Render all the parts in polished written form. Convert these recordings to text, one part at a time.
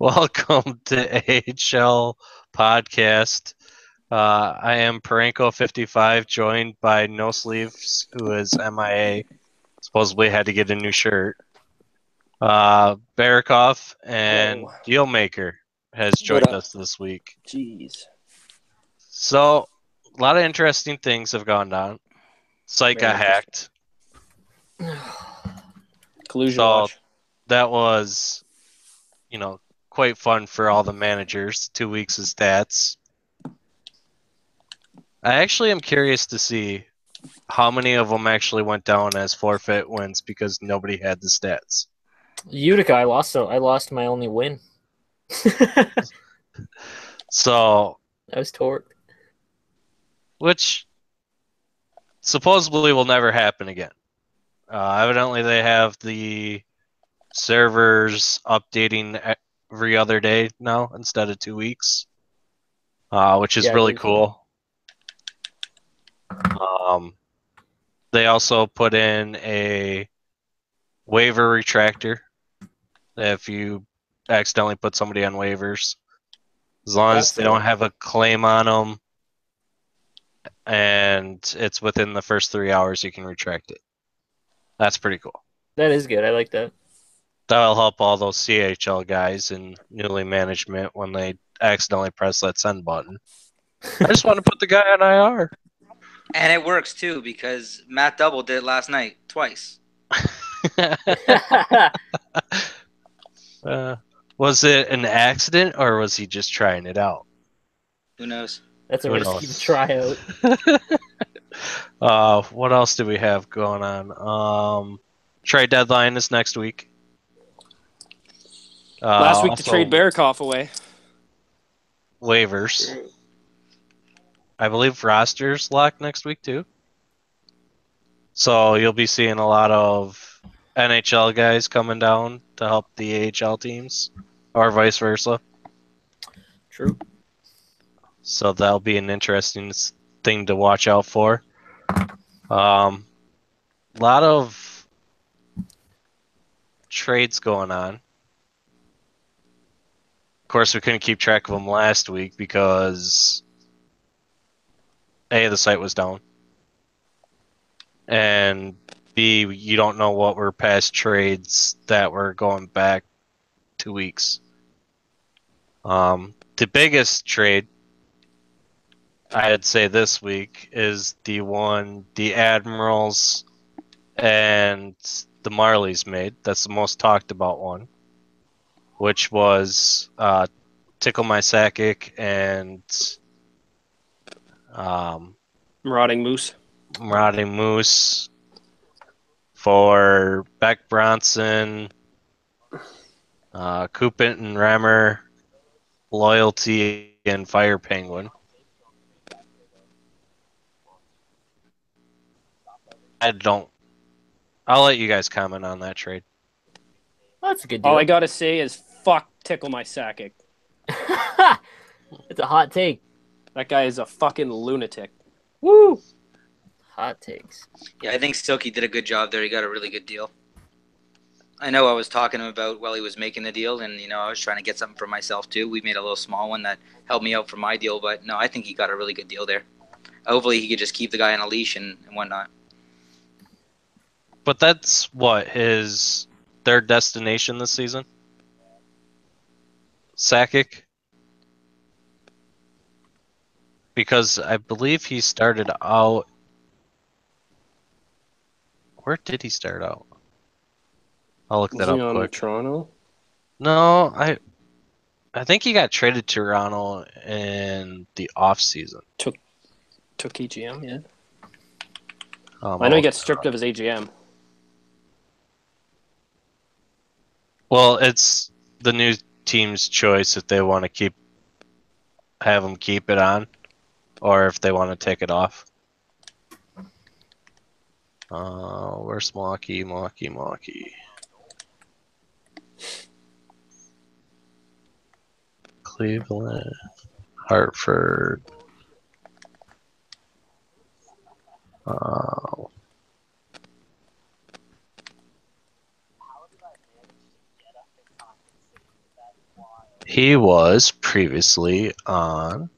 Welcome to AHL Podcast. I am Parenko55, joined by No Sleeves, who is MIA. Supposedly had to get a new shirt. Barakov and Dealmaker has joined us this week. Jeez. So, a lot of interesting things have gone down. Site got hacked. Collusion watch. That was, quite fun for all the managers. 2 weeks of stats. I actually am curious to see how many of them actually went down as forfeit wins because nobody had the stats. Utica, I lost my only win. So I was torqued. Which supposedly will never happen again. Evidently, they have the servers updating every other day now instead of 2 weeks, which is really cool. They also put in a waiver retractor if you accidentally put somebody on waivers. As long as they don't have a claim on them and it's within the first 3 hours, you can retract it. That's pretty cool. That is good. I like that. That'll help all those CHL guys in newly management when they accidentally press that send button. I just want to put the guy on IR. And it works too because Matt Double did it last night twice. Was it an accident or was he just trying it out? Who knows? That's a risky tryout. What else do we have going on? Trade deadline is next week. Last week to trade Barakov away. Waivers. I believe rosters locked next week too. So you'll be seeing a lot of NHL guys coming down to help the AHL teams, or vice versa. True. So that'll be an interesting thing to watch out for. A lot of trades going on. Of course, we couldn't keep track of them last week because A, the site was down, and B, you don't know what were past trades that were going back 2 weeks. The biggest trade I'd say this week is the Admirals and the Marlies made. That's the most talked about one, which was Tickle My Sakic and Marauding Moose for Beck Bronson, Coopin and Remmer, Loyalty, and Fire Penguin. I'll let you guys comment on that trade. That's a good deal. All I gotta say is fuck Tickle My Sakic. It's a hot take. That guy is a fucking lunatic. Woo! Hot takes. Yeah, I think Silky did a good job there. He got a really good deal. I know I was talking to him about while he was making the deal, and I was trying to get something for myself too. We made a little small one that helped me out for my deal, but no, I think he got a really good deal there. Hopefully he could just keep the guy on a leash and whatnot. But that's his third destination this season? Sakic? Because I believe he started out... Where did he start out? I'll look that up quick. Toronto? No, I think he got traded to Toronto in the off season. Took AGM, yeah. I know he got stripped of his AGM. Well, it's the new team's choice if they want to have him keep it on, or if they want to take it off. Where's Milwaukee? Cleveland, Hartford. He was previously on.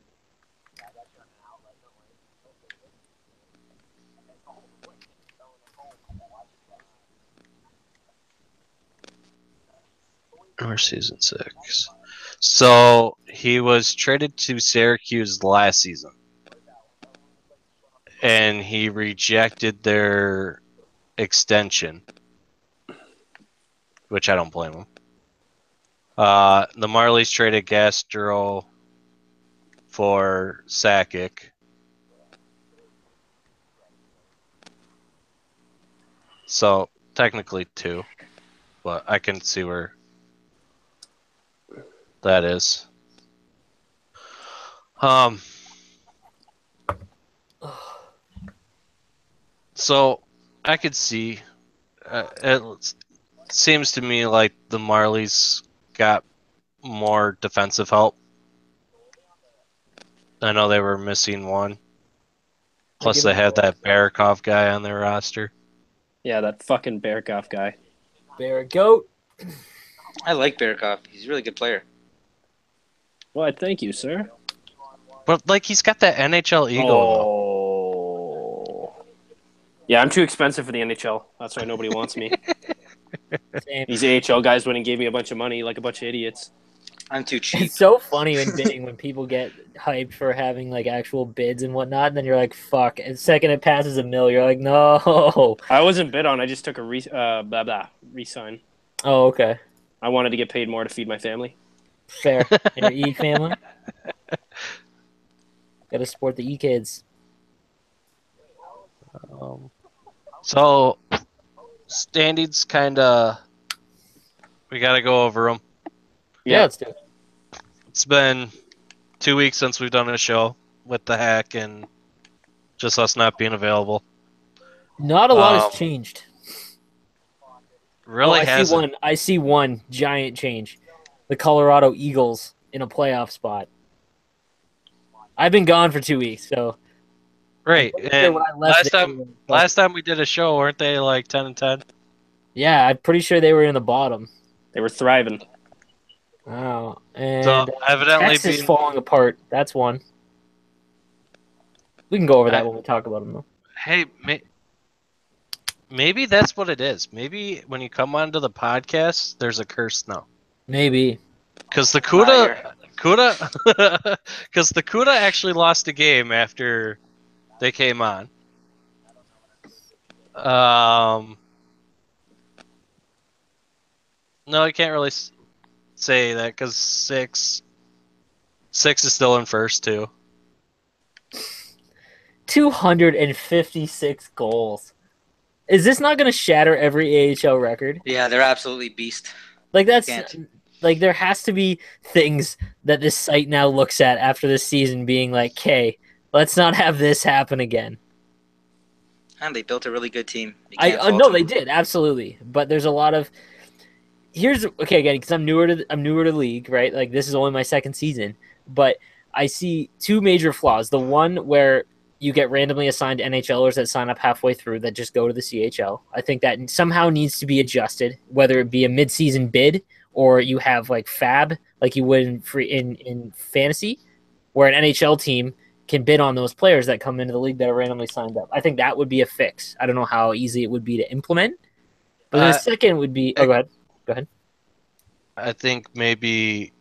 Or season 6. So he was traded to Syracuse last season. And he rejected their extension, which I don't blame him. The Marlies traded Gastro for Sakic. So technically 2, but I can see where that is. So I could see. It seems to me like the Marlies got more defensive help. I know they were missing one. Plus, they had that Barakov guy on their roster. Yeah, that fucking Barakov guy. Bear goat. I like Barakov. He's a really good player. Well, thank you, sir. But like, he's got that NHL ego. Oh. Yeah, I'm too expensive for the NHL. That's why nobody wants me. Same. These AHL guys went and gave me a bunch of money like a bunch of idiots. I'm too cheap. It's so funny when bidding when people get hyped for having like actual bids and whatnot, and then you're like, "Fuck!" And the second it passes $1 million, you're like, "No." I wasn't bid on. I just took a re-sign. Oh, okay, I wanted to get paid more to feed my family. fair. Your E family, gotta support the E kids. So standings kind of, we got to go over them. Yeah, let's do it. It's been 2 weeks since we've done a show with the hack and just us not being available. Not a lot has changed. Really hasn't. I see one giant change: the Colorado Eagles in a playoff spot. I've been gone for 2 weeks, so Right. And when I left, last time we did a show, weren't they like 10-10? yeah, I'm pretty sure they were in the bottom. They were thriving. Wow, and So evidently Texas falling apart. That's one. We can go over that when we talk about them, though. Hey, maybe that's what it is. Maybe when you come onto the podcast, there's a curse now. Maybe. Because the Cuda actually lost a game after they came on. No, I can't really say that because six is still in first too. 256 goals. Is this not going to shatter every AHL record? Yeah, they're absolutely beast. Like that's Can't. like there has to be things that this site now looks at after this season, being like, "Okay, let's not have this happen again." And they built a really good team. No, they did absolutely, but there's a lot of again because I'm newer to the league, right? Like this is only my second season, but I see two major flaws. The one where you get randomly assigned NHLers that sign up halfway through that just go to the CHL. I think that somehow needs to be adjusted, whether it be a mid-season bid or you have like FAB, like you would in fantasy, where an NHL team can bid on those players that come into the league that are randomly signed up. I think that would be a fix. I don't know how easy it would be to implement. But the second would be... Oh, go ahead. I think maybe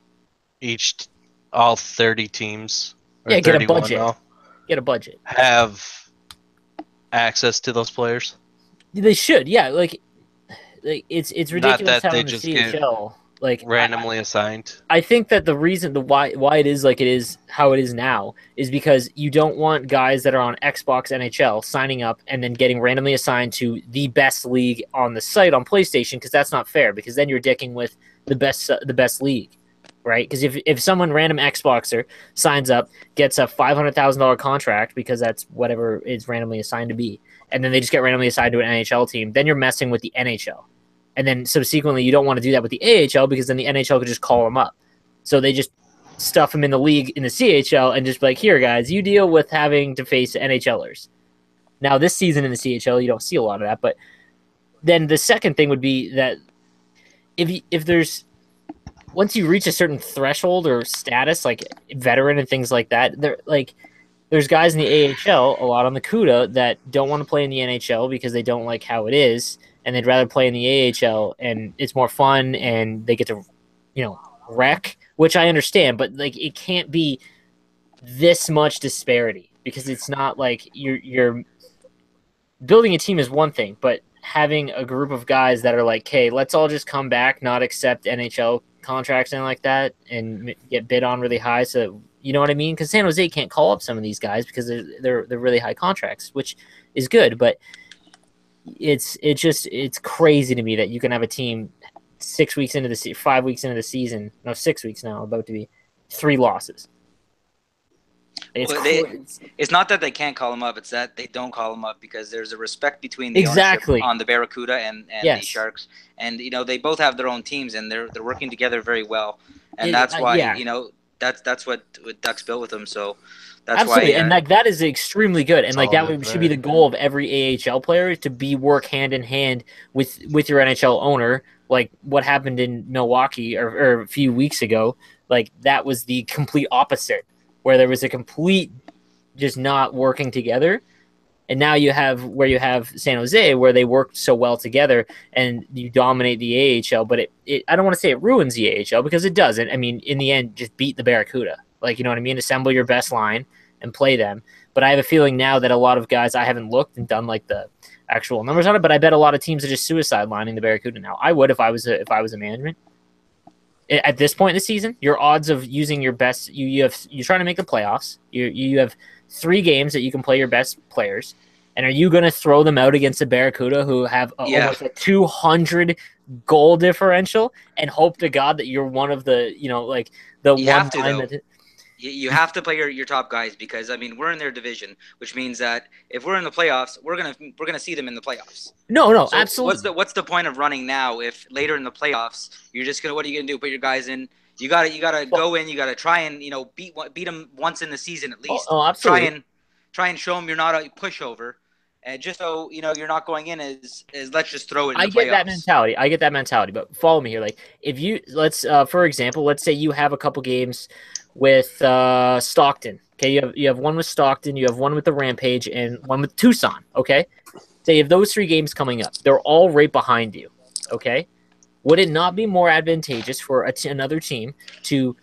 all 30 teams... Yeah, get a budget. Now, get a budget. Have access to those players. They should, yeah. Like it's ridiculous how in the CHL, like randomly assigned. I think that the reason why it is like it is how it is now is because you don't want guys that are on Xbox NHL signing up and then getting randomly assigned to the best league on the site on PlayStation, because that's not fair, because then you're dicking with the best league. Right, because if someone random Xboxer signs up, gets a $500,000 contract because that's whatever it's randomly assigned to be, and then they just get randomly assigned to an NHL team, then you're messing with the NHL, and then subsequently you don't want to do that with the AHL because then the NHL could just call them up, so they just stuff them in the league in the CHL and just be like, here guys, you deal with having to face NHLers. Now this season in the CHL you don't see a lot of that, but then the second thing would be that if there's once you reach a certain threshold or status, like veteran and things like that, there's guys in the AHL, a lot on the CUDA, that don't want to play in the NHL because they don't like how it is, and they'd rather play in the AHL, and it's more fun, and they get to, wreck, which I understand, but like it can't be this much disparity, because it's not like you're building a team is one thing, but having a group of guys that are like, hey, let's all just come back, not accept NHL contracts and like that, and get bid on really high. So you know what I mean? Because San Jose can't call up some of these guys because they're really high contracts, which is good, but it's crazy to me that you can have a team 6 weeks into the 5 weeks into the season, no, 6 weeks now, about to be 3 losses. It's not that they can't call them up; it's that they don't call them up because there's a respect between the exactly ownership on the Barracuda and yes. the Sharks, and they both have their own teams and they're working together very well, and that's why that's what Ducks built with them. So that's absolutely, why, and like that is extremely good, and like that should be the goal of every AHL player, to work hand in hand with your NHL owner. Like what happened in Milwaukee or a few weeks ago, like that was the complete opposite, where there was a complete just not working together. And now you have San Jose, where they worked so well together and you dominate the AHL, but I don't want to say it ruins the AHL, because it doesn't. I mean, in the end, just beat the Barracuda. Like, you know what I mean? Assemble your best line and play them. But I have a feeling now that a lot of guys, I haven't looked and done like the actual numbers on it, but I bet a lot of teams are just suicide lining the Barracuda now. I would if I was a management. At this point in the season, your odds of using your best, you're trying to make the playoffs. You have 3 games that you can play your best players, and are you going to throw them out against the Barracuda, who have almost a 200 goal differential, and hope to God that you're one of the you one line that. You have to play your top guys, because I mean we're in their division, which means that if we're in the playoffs, we're gonna see them in the playoffs. No, so absolutely. What's the point of running now if later in the playoffs you're just what are you gonna do? Put your guys in. You gotta go in. You gotta try and beat them once in the season at least. Oh, absolutely. Try and show them you're not a pushover, and just so you're not going in as let's just throw it. I get that mentality. But follow me here. Like if let's for example, let's say you have a couple games with Stockton. Okay, you have one with Stockton, you have one with the Rampage, and one with Tucson. Okay, so you have those 3 games coming up. They're all right behind you. Okay, would it not be more advantageous for another team to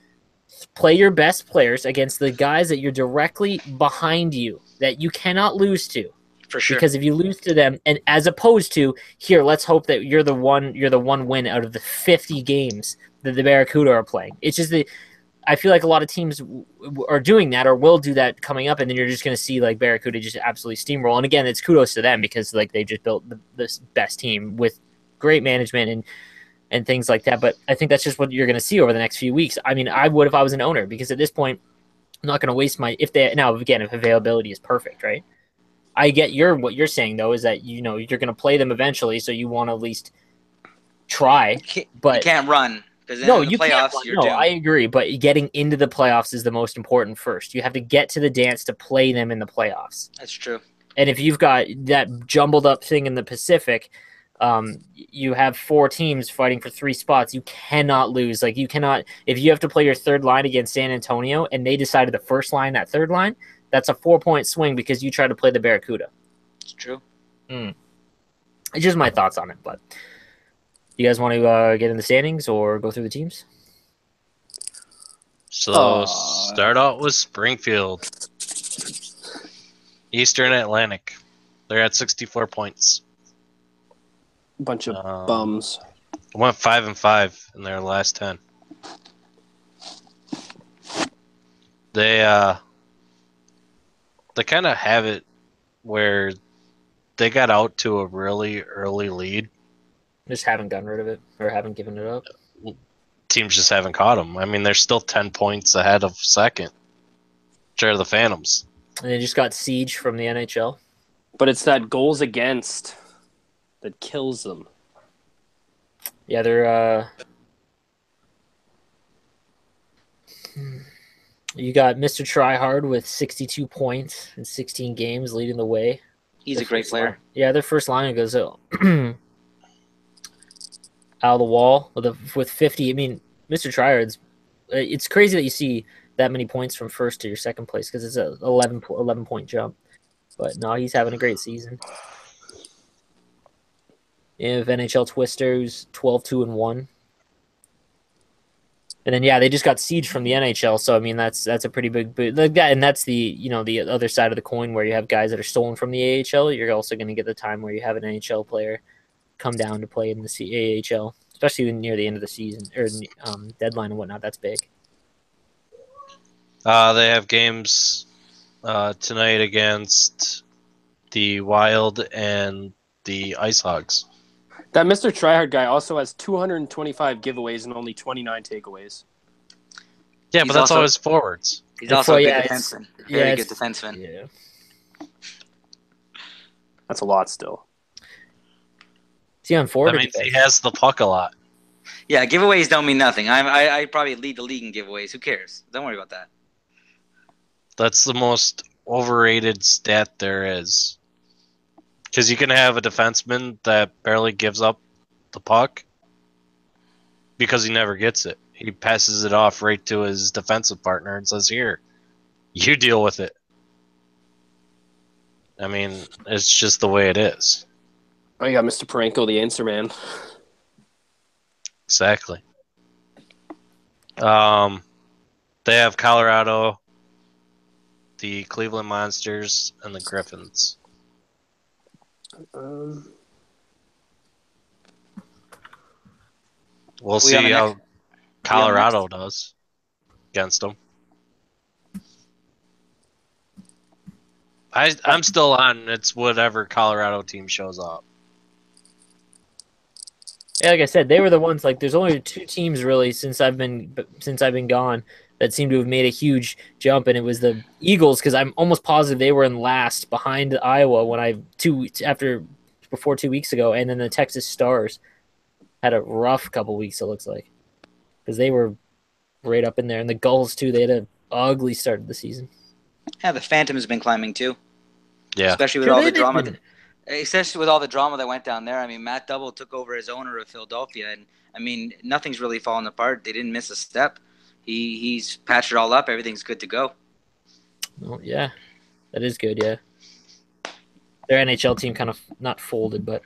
play your best players against the guys that you're directly behind you, that you cannot lose to? For sure. Because if you lose to them, and as opposed to here, let's hope that you're the one win out of the 50 games that the Barracuda are playing. It's just I feel like a lot of teams are doing that or will do that coming up, and then you're just going to see like Barracuda just absolutely steamroll. And again, it's kudos to them, because like they just built the best team with great management and things like that. But I think that's just what you're going to see over the next few weeks. I mean, I would if I was an owner, because at this point, I'm not going to waste if availability is perfect, right? I get what you're saying though, is that you're going to play them eventually, so you want to at least try. But you can't run. No, you can't. No, I agree. But getting into the playoffs is the most important first. You have to get to the dance to play them in the playoffs. That's true. And if you've got that jumbled up thing in the Pacific, you have 4 teams fighting for 3 spots. You cannot lose. Like you cannot. If you have to play your third line against San Antonio, and they decided the first line, that third line, that's a 4-point swing because you tried to play the Barracuda. It's true. It's just my thoughts on it, but. You guys want to get in the standings or go through the teams? So start out with Springfield. Eastern Atlantic. They're at 64 points. Bunch of bums. Went 5-5 in their last 10. They kind of have it where they got out to a really early lead. Just haven't gotten rid of it or haven't given it up. Teams just haven't caught them. I mean, they're still 10 points ahead of second, which are the Phantoms. And they just got siege from the NHL. But it's that goals against that kills them. Yeah, they're... You got Mr. Tryhard with 62 points in 16 games leading the way. He's a great player. Yeah, their first line goes... out of the wall with 50. I mean, Mr. Tryhard's. It's crazy that you see that many points from first to your second place because it's a 11-point jump. But no, he's having a great season. If NHL Twisters 12-2-1. And then they just got sieged from the NHL, so I mean that's a pretty big boot. And that's the the other side of the coin where you have guys that are stolen from the AHL. You're also going to get the time where you have an NHL player come down to play in the AHL, especially near the end of the season or deadline and whatnot. That's big. They have games tonight against the Wild and the Ice Hogs. That Mr. Tryhard guy also has 225 giveaways and only 29 takeaways. Yeah, but that's always forwards. He's also a big defenseman. Very good defenseman. Yeah. That's a lot still. Is he on forward? That means he has the puck a lot. Yeah, giveaways don't mean nothing. I probably lead the league in giveaways. Who cares? Don't worry about that. That's the most overrated stat there is. Because you can have a defenseman that barely gives up the puck because he never gets it. He passes it off right to his defensive partner and says, "Here, you deal with it." I mean, it's just the way it is. Oh, you got Mr. Parenko, the answer man. Exactly. They have Colorado, the Cleveland Monsters, and the Griffins. We'll see how Colorado does against them. I'm still on. It's whatever Colorado team shows up. Yeah, like I said, they were the ones. Like, there's only 2 teams really since I've been gone that seem to have made a huge jump, and it was the Eagles because I'm almost positive they were in last behind Iowa before 2 weeks ago, and then the Texas Stars had a rough couple weeks. It looks like because they were right up in there, and the Gulls too. They had an ugly start of the season. Yeah, the Phantom has been climbing too. Yeah, especially with all the drama. Especially with all the drama that went down there. I mean, Matt Double took over as owner of Philadelphia, and I mean, nothing's really fallen apart. They didn't miss a step. He's patched it all up. Everything's good to go. Oh yeah, that is good. Yeah, their NHL team kind of not folded, but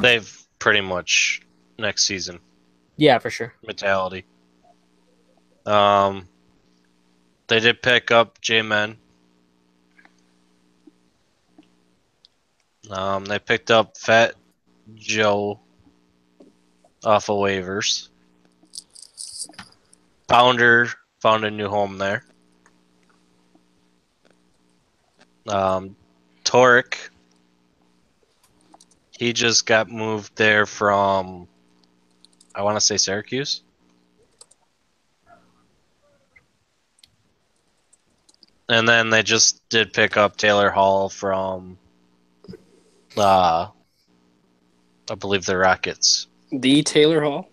they've pretty much next season. Yeah, for sure. Mentality. They did pick up J-Men. They picked up Fat Joe off of waivers. Pounder found a new home there. Torek, he just got moved there from, I want to say Syracuse. And then they just did pick up Taylor Hall from, I believe the Rockets. The Taylor Hall?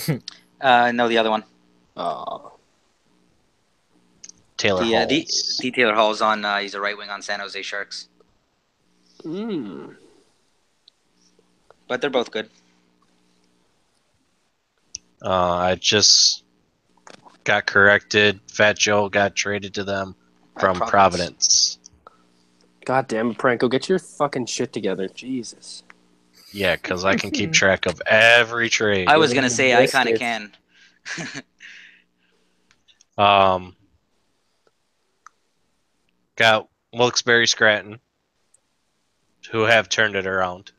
No, the other one. Taylor Hall. The Taylor Hall's on. He's a right wing on San Jose Sharks. But they're both good. I just got corrected. Fat Joe got traded to them from Providence. God damn it, Pranko. Get your fucking shit together. Jesus. Yeah, because I can keep track of every trade. I was going to say I kind of can. Got Wilkes-Barre Scranton, who have turned it around.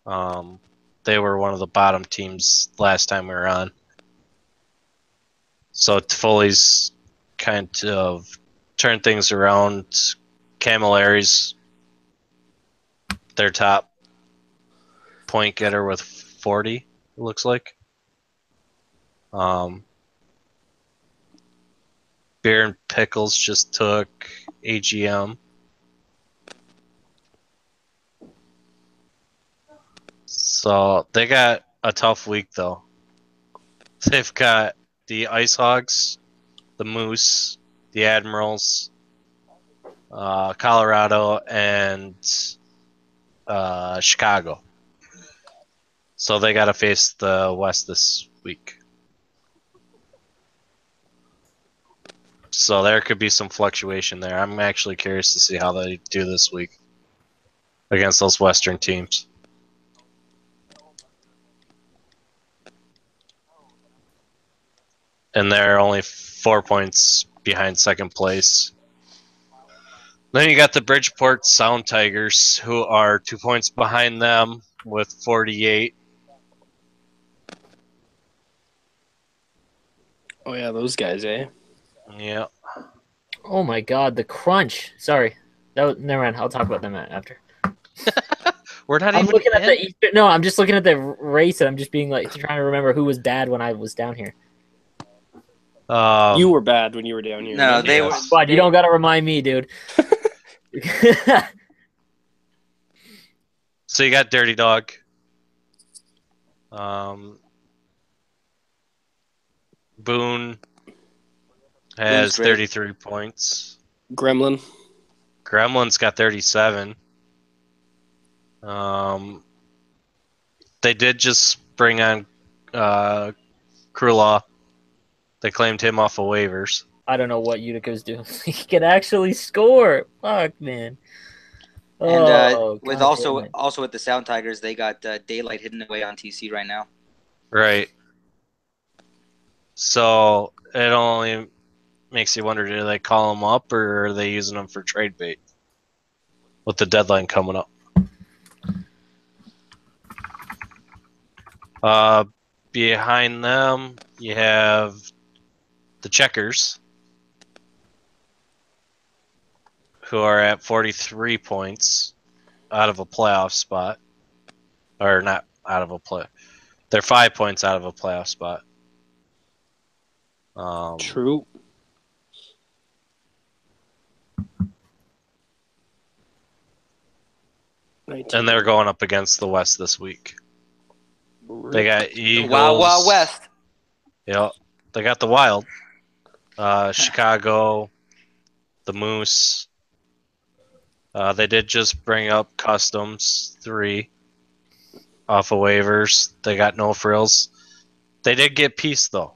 They were one of the bottom teams last time we were on. So Toffoli's kind of turned things around. Camilleri's their top point getter with 40, it looks like. Beer and Pickles just took AGM. So they got a tough week, though. They've got the Ice Hogs, the Moose, the Admirals, Colorado, and Chicago. So they got to face the West this week. So there could be some fluctuation there. I'm actually curious to see how they do this week against those Western teams. And they're only 4 points behind second place. Then you got the Bridgeport Sound Tigers, who are 2 points behind them with 48. Oh yeah, those guys, eh? Yeah. Oh my God, the crunch. Sorry, never mind. I'll talk about them after. We're not I'm even looking at in. the Eastern. No, I'm just looking at the race, and I'm just being like trying to remember who was bad when I was down here. You were bad when you were down here. No, they were. But you don't got to remind me, dude. So you got Dirty Dog. Boone has 33 points. Gremlin. Gremlin's got 37. They did just bring on Krulaw. They claimed him off of waivers. I don't know what Utica's doing. He can actually score. Fuck, man. And with also with the Sound Tigers, they got Daylight hidden away on TC right now. Right. So it only makes you wonder, do they call him up or are they using him for trade bait with the deadline coming up? Behind them, you have the Checkers, who are at 43 points out of a playoff spot. Or not out of a play. They're 5 points out of a playoff spot. True. And they're going up against the West this week. They got Eagles. Wow, West. Yep. They got the Wild. Chicago. The Moose. They did just bring up Customs 3 off of waivers. They got no frills. They did get Peace, though.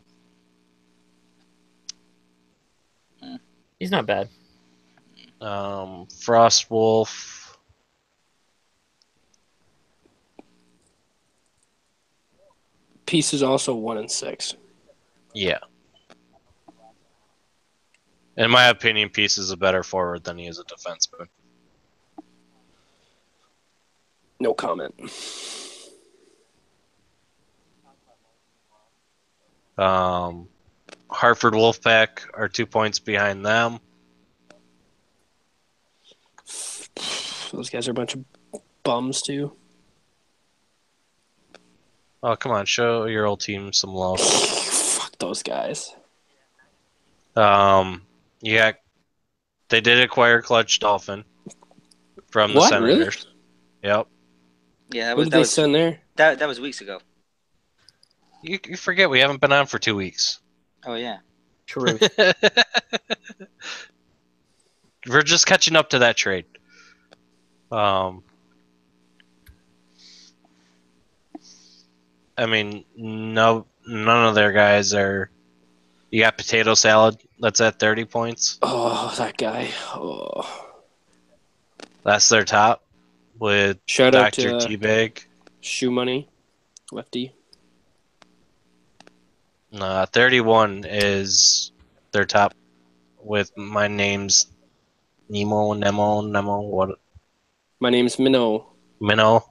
He's not bad. Frost Wolf. Peace is also 1-6. Yeah. In my opinion, Peace is a better forward than he is a defenseman. No comment. Hartford Wolfpack are 2 points behind them. Those guys are a bunch of bums, too. Oh, come on. Show your old team some love. Fuck those guys. Yeah. They did acquire Clutch Dolphin from the Senators. Really? Yep. Yeah, What did they send there? That was weeks ago. You forget we haven't been on for 2 weeks. Oh, yeah. True. We're just catching up to that trade. I mean, none of their guys are. You got Potato Salad. That's at 30 points. Oh, that guy. Oh. That's their top with Shout out Dr. to Teabag. Shoe Money, lefty. 31 is their top with my name's Nemo, what? My name's Minnow. Minnow.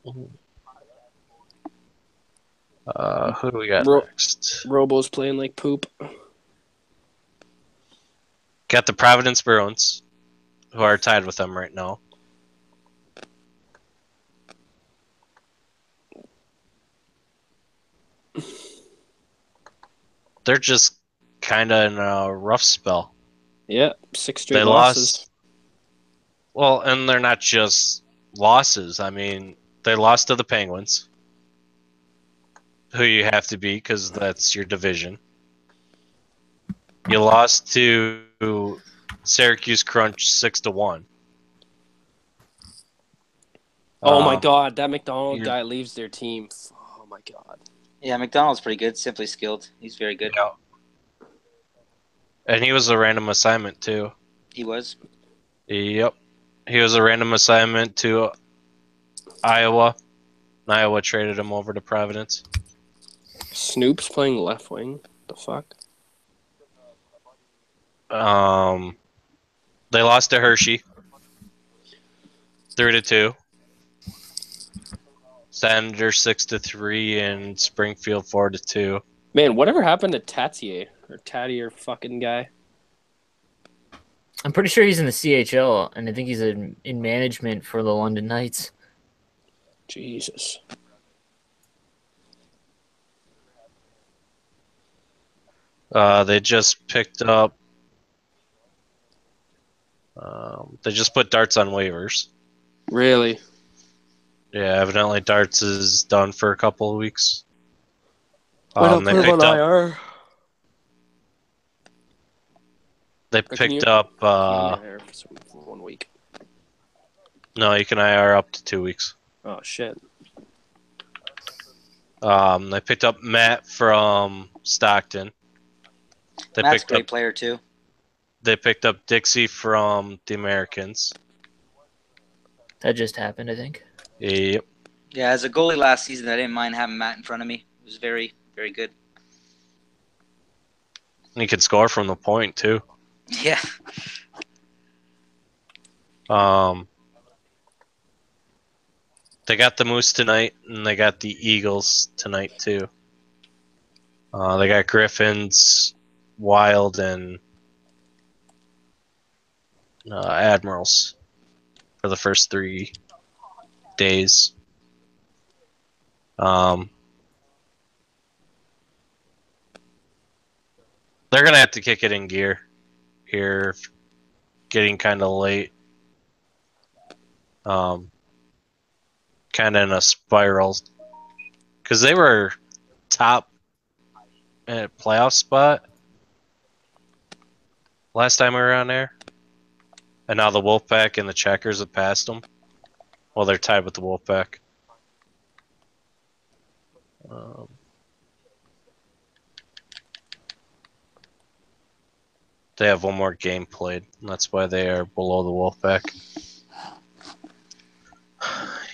Who do we got next? Robo's playing like poop. Got the Providence Bruins, who are tied with them right now. They're just kind of in a rough spell. Yeah, 6 straight losses. Well, and they're not just losses. I mean, they lost to the Penguins, who you have to beat because that's your division. You lost to Syracuse Crunch 6-1. Oh my god, that McDonald guy leaves their team. Oh my god. Yeah, McDonald's pretty good. Simply skilled. He's very good. Yeah. And he was a random assignment too. He was. Yep. He was a random assignment to Iowa. And Iowa traded him over to Providence. Snoop's playing left wing. The fuck? They lost to Hershey 3-2. Sander 6-3 and Springfield 4-2. Man, whatever happened to Tatier or Tatier fucking guy? I'm pretty sure he's in the CHL, and I think he's in management for the London Knights. Jesus. They just picked up. They just put Darts on waivers. Really? Yeah, evidently Darts is done for a couple of weeks. Why not They put him picked on up. IR? They picked up. IR for 1 week. No, you can IR up to 2 weeks. Oh shit. They picked up Matt from Stockton. Matt's a great player too. They picked up Dixie from the Americans. That just happened, I think. Yep. Yeah, as a goalie last season, I didn't mind having Matt in front of me. It was very, very good. He could score from the point too. Yeah. They got the Moose tonight, and they got the Eagles tonight too. They got Griffins, Wild, and Admirals for the first 3 days. They're gonna have to kick it in gear here, getting kind of late. Kind of in a spiral, because they were top playoff spot last time we were on there, and now the Wolfpack and the Checkers have passed them. Well, they're tied with the Wolfpack. They have one more game played, and that's why they are below the Wolfpack.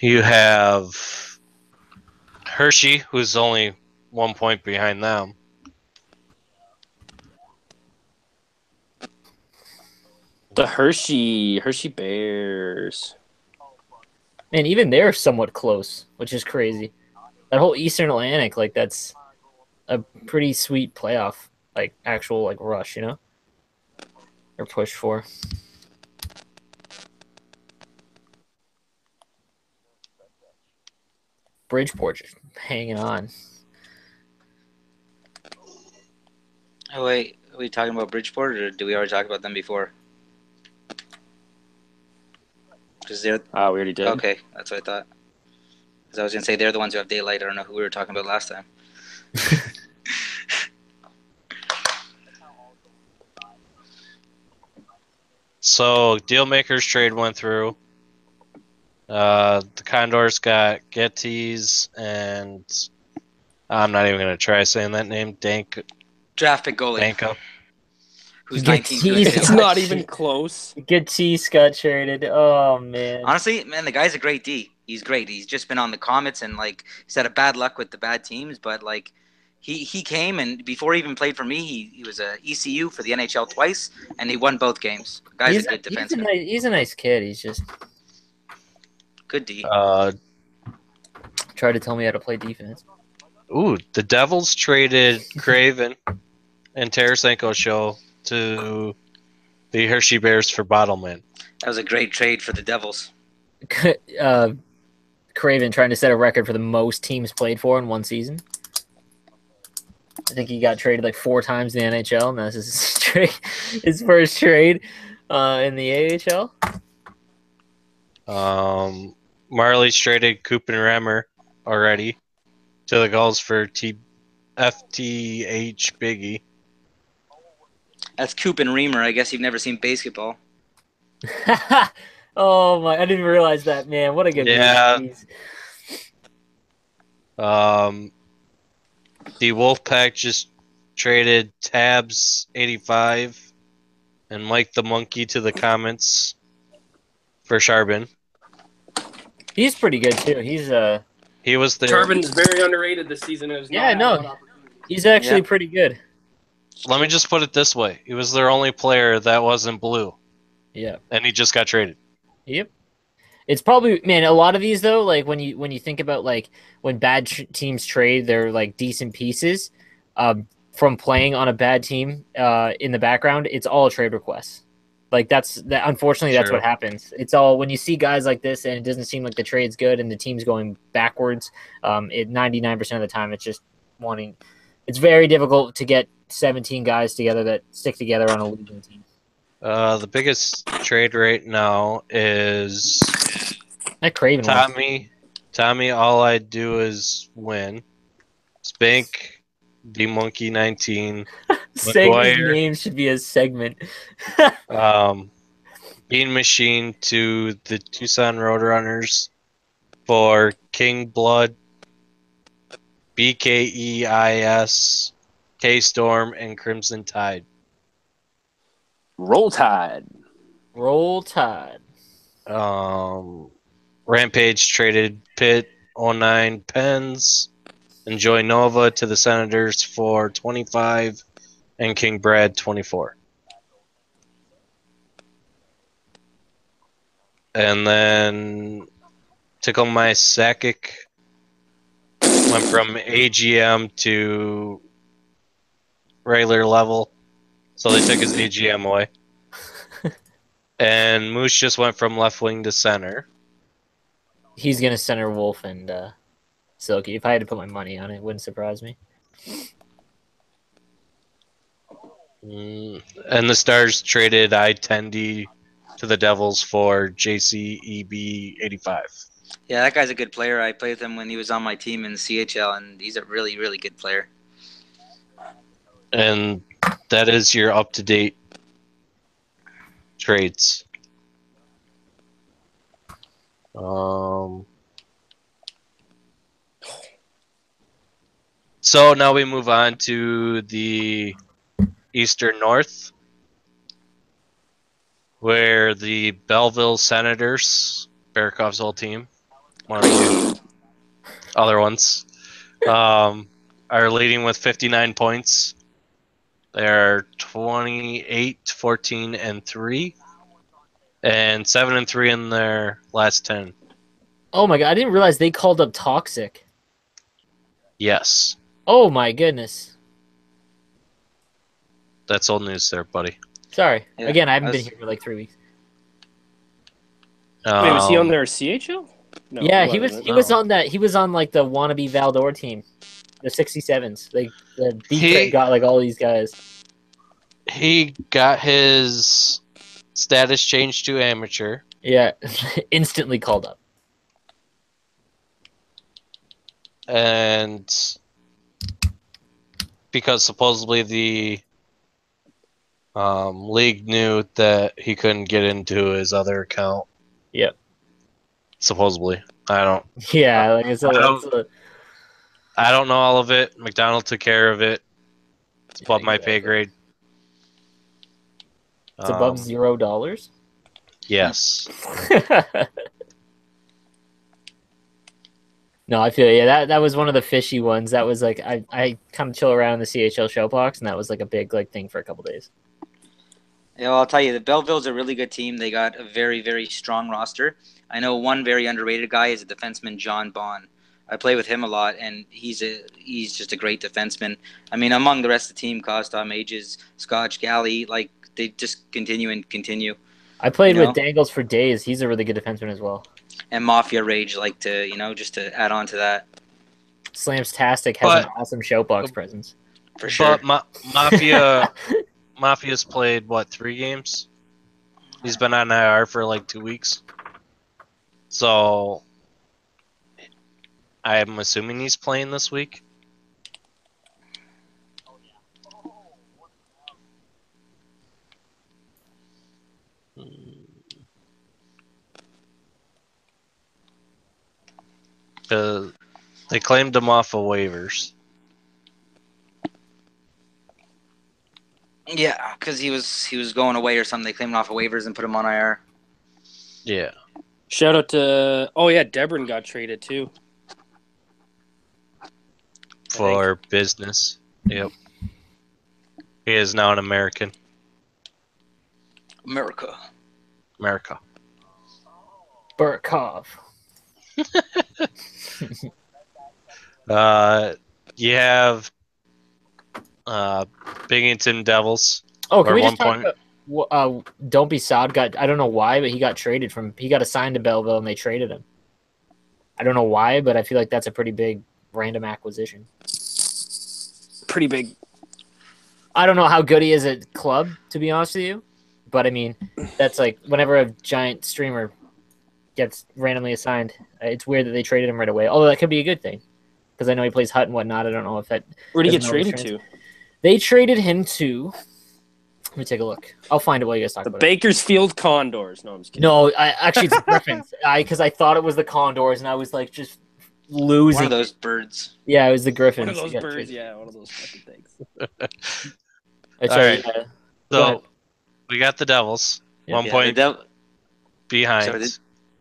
You have Hershey, who's only 1 point behind them. The Hershey Bears. And even they're somewhat close, which is crazy. That whole Eastern Atlantic, like, that's a pretty sweet playoff, like, actual, like, rush, you know? Or push for. Bridgeport just hanging on. Oh, wait. Are we talking about Bridgeport, or did we already talk about them before? Because they're... we already did. Okay, that's what I thought. Because I was going to say they're the ones who have daylight. I don't know who we were talking about last time. So, Dealmaker's trade went through. The Condors got Gettys, and I'm not even going to try saying that name. Draft pick goalie. Danko. Who's Gettys. 19. It's not even close. Gettys got traded. Oh, man. Honestly, man, the guy's a great D. He's great. He's just been on the Comets, and, like, he's had a bad luck with the bad teams, but, like, he came, and before he even played for me, he was a ECU for the NHL twice, and he won both games. The guy's a good defenseman. He's a nice kid. He's just... Good D. Tried to tell me how to play defense. Ooh, the Devils traded Craven and Tarasenko show to the Hershey Bears for Bottleman. That was a great trade for the Devils. Craven trying to set a record for the most teams played for in one season. I think he got traded like 4 times in the NHL, and this is his first trade in the AHL. Marley's traded Coop and Remmer already to the Gulls for FTH Biggie. That's Coop and Reamer. I guess you've never seen basketball. Oh my! I didn't even realize that, man. What a good Yeah. movie. The Wolfpack just traded Tabs 85 and Mike the Monkey to the comments for Charbin. He's pretty good too. He was there. Charbon's very underrated this season. Has Yeah, not had a no. lot of opportunities. He's actually pretty good. Let me just put it this way: he was their only player that wasn't blue, Yeah. and he just got traded. Yep. It's probably, man, a lot of these though, like when you think about like when bad teams trade, they're like decent pieces from playing on a bad team in the background. It's all trade requests. Like unfortunately that's Sure. what happens. It's all when you see guys like this and it doesn't seem like the trade's good and the team's going backwards. 99% of the time it's just wanting. It's very difficult to get 17 guys together that stick together on a losing team. The biggest trade right now is That Craven one. Tommy, all I do is win. Spank, the Monkey 19. Saying his McGuire. name should be a segment. Bean Machine to the Tucson Roadrunners for King Blood, BKEIS, K Storm, and Crimson Tide. Roll Tide. Roll Tide. Rampage traded Pitt 09 Pens and Joy Nova to the Senators for 25 and King Brad 24. And then Tickle My Sakic went from AGM to regular level. So they took his AGM away. And Moose just went from left wing to center. He's gonna center Wolf and Silky. If I had to put my money on it, wouldn't surprise me. And the Stars traded I-10D to the Devils for JCEB 85. Yeah, that guy's a good player. I played with him when he was on my team in the CHL, and he's a really, really good player. And that is your up-to-date trades. So now we move on to the Eastern North, where the Belleville Senators, Barakov's old team, one of the other ones, are leading with 59 points. They're 28, 14, and 3, and 7 and 3 in their last 10. Oh my god, I didn't realize they called up Toxic. Yes. Oh my goodness. That's old news there, buddy. Sorry. Yeah, Again, I haven't been here for like 3 weeks. Wait, was he on their CHL? No, Yeah, he was No. on that. He was on like the wannabe Valdor team, the 67s. Like the B got like all these guys. He got his status changed to amateur. Yeah, instantly called up. And because supposedly the league knew that he couldn't get into his other account. Yep. Supposedly. I don't Yeah, like it's I don't know all of it. McDonald took care of it. It's above my pay grade. It's above $0. Yes. No, I feel that was one of the fishy ones. That was like I kind of chill around in the CHL Showbox, and that was like a big like thing for a couple days. Yeah, well, I'll tell you, the Belleville's a really good team. They got a very, very strong roster. I know one very underrated guy is a defenseman, John Bond. I play with him a lot, and he's just a great defenseman. I mean, among the rest of the team, Costa, Mages, Scotch, Galley, like they just continue and continue. I played with Dangles for days. He's a really good defenseman as well. And Mafia Rage, like to just to add on to that. Slamstastic has an awesome Showbox presence. For sure. But Mafia's played, 3 games? He's been on IR for like 2 weeks. So I'm assuming he's playing this week. They claimed him off of waivers. Yeah, because he was going away or something. They claimed him off of waivers and put him on IR. Yeah. Shout out to Debrin got traded too. For business. Yep. He is now an American. America. Burkov. You have Binghamton Devils. Oh, can Or we just one talk about Don't Be Sad got, I don't know why, but he got assigned to Belleville and they traded him. I don't know why, but I feel like that's a pretty big random acquisition. Pretty big. I don't know how good he is at club, to be honest with you. But I mean, that's like whenever a giant streamer gets randomly assigned, it's weird that they traded him right away. Although that could be a good thing. Because I know he plays Hut and whatnot. I don't know if that... Where did he get traded to? They traded him to... Let me take a look. I'll find it while you guys talk The about Bakersfield Condors. No, I'm just kidding. No, actually it's the Griffins. Because I thought it was the Condors, and I was like just losing. One of those birds. Yeah, it was the Griffins. One of those birds, yeah. One of those fucking things. All right. Go So ahead. we got the Devils. Yeah. 1 point behind. So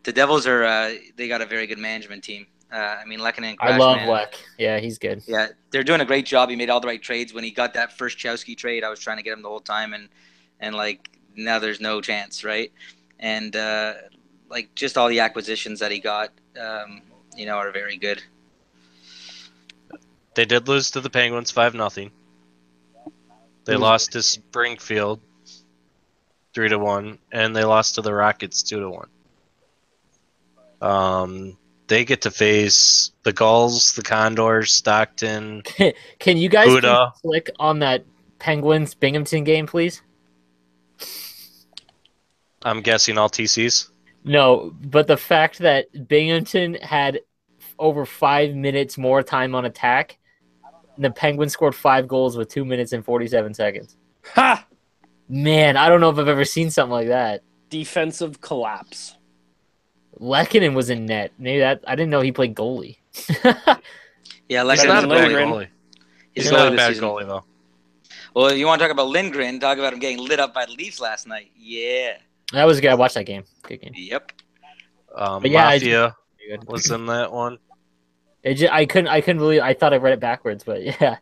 the Devils are they got a very good management team. I mean, Lehkonen and I love Crashman. Leck. Yeah, he's good. Yeah, they're doing a great job. He made all the right trades. When he got that first Chowski trade, I was trying to get him the whole time, and like now there's no chance, right? And like just all the acquisitions that he got, are very good. They did lose to the Penguins 5-0. They lost to Springfield 3-1, and they lost to the Rockets 2-1. They get to face the Gulls, the Condors, Stockton. Can you guys Buda. click on that Penguins Binghamton game, please? I'm guessing all TCs. No, but the fact that Binghamton had over 5 minutes more time on attack, and the Penguins scored 5 goals with 2 minutes and 47 seconds. Ha! Man, I don't know if I've ever seen something like that. Defensive collapse. Lehkonen was in net. Maybe that I didn't know he played goalie. Yeah, He's Lehkonen not a bad Lindgren. goalie. He's He's goalie not a this bad season. goalie, though. Well, you want to talk about Lindgren? Talk about him getting lit up by the Leafs last night. Yeah. That was good. I watched that game. Good game. Yep. But yeah, Mafia was in that one. I couldn't believe. I thought I read it backwards, but yeah.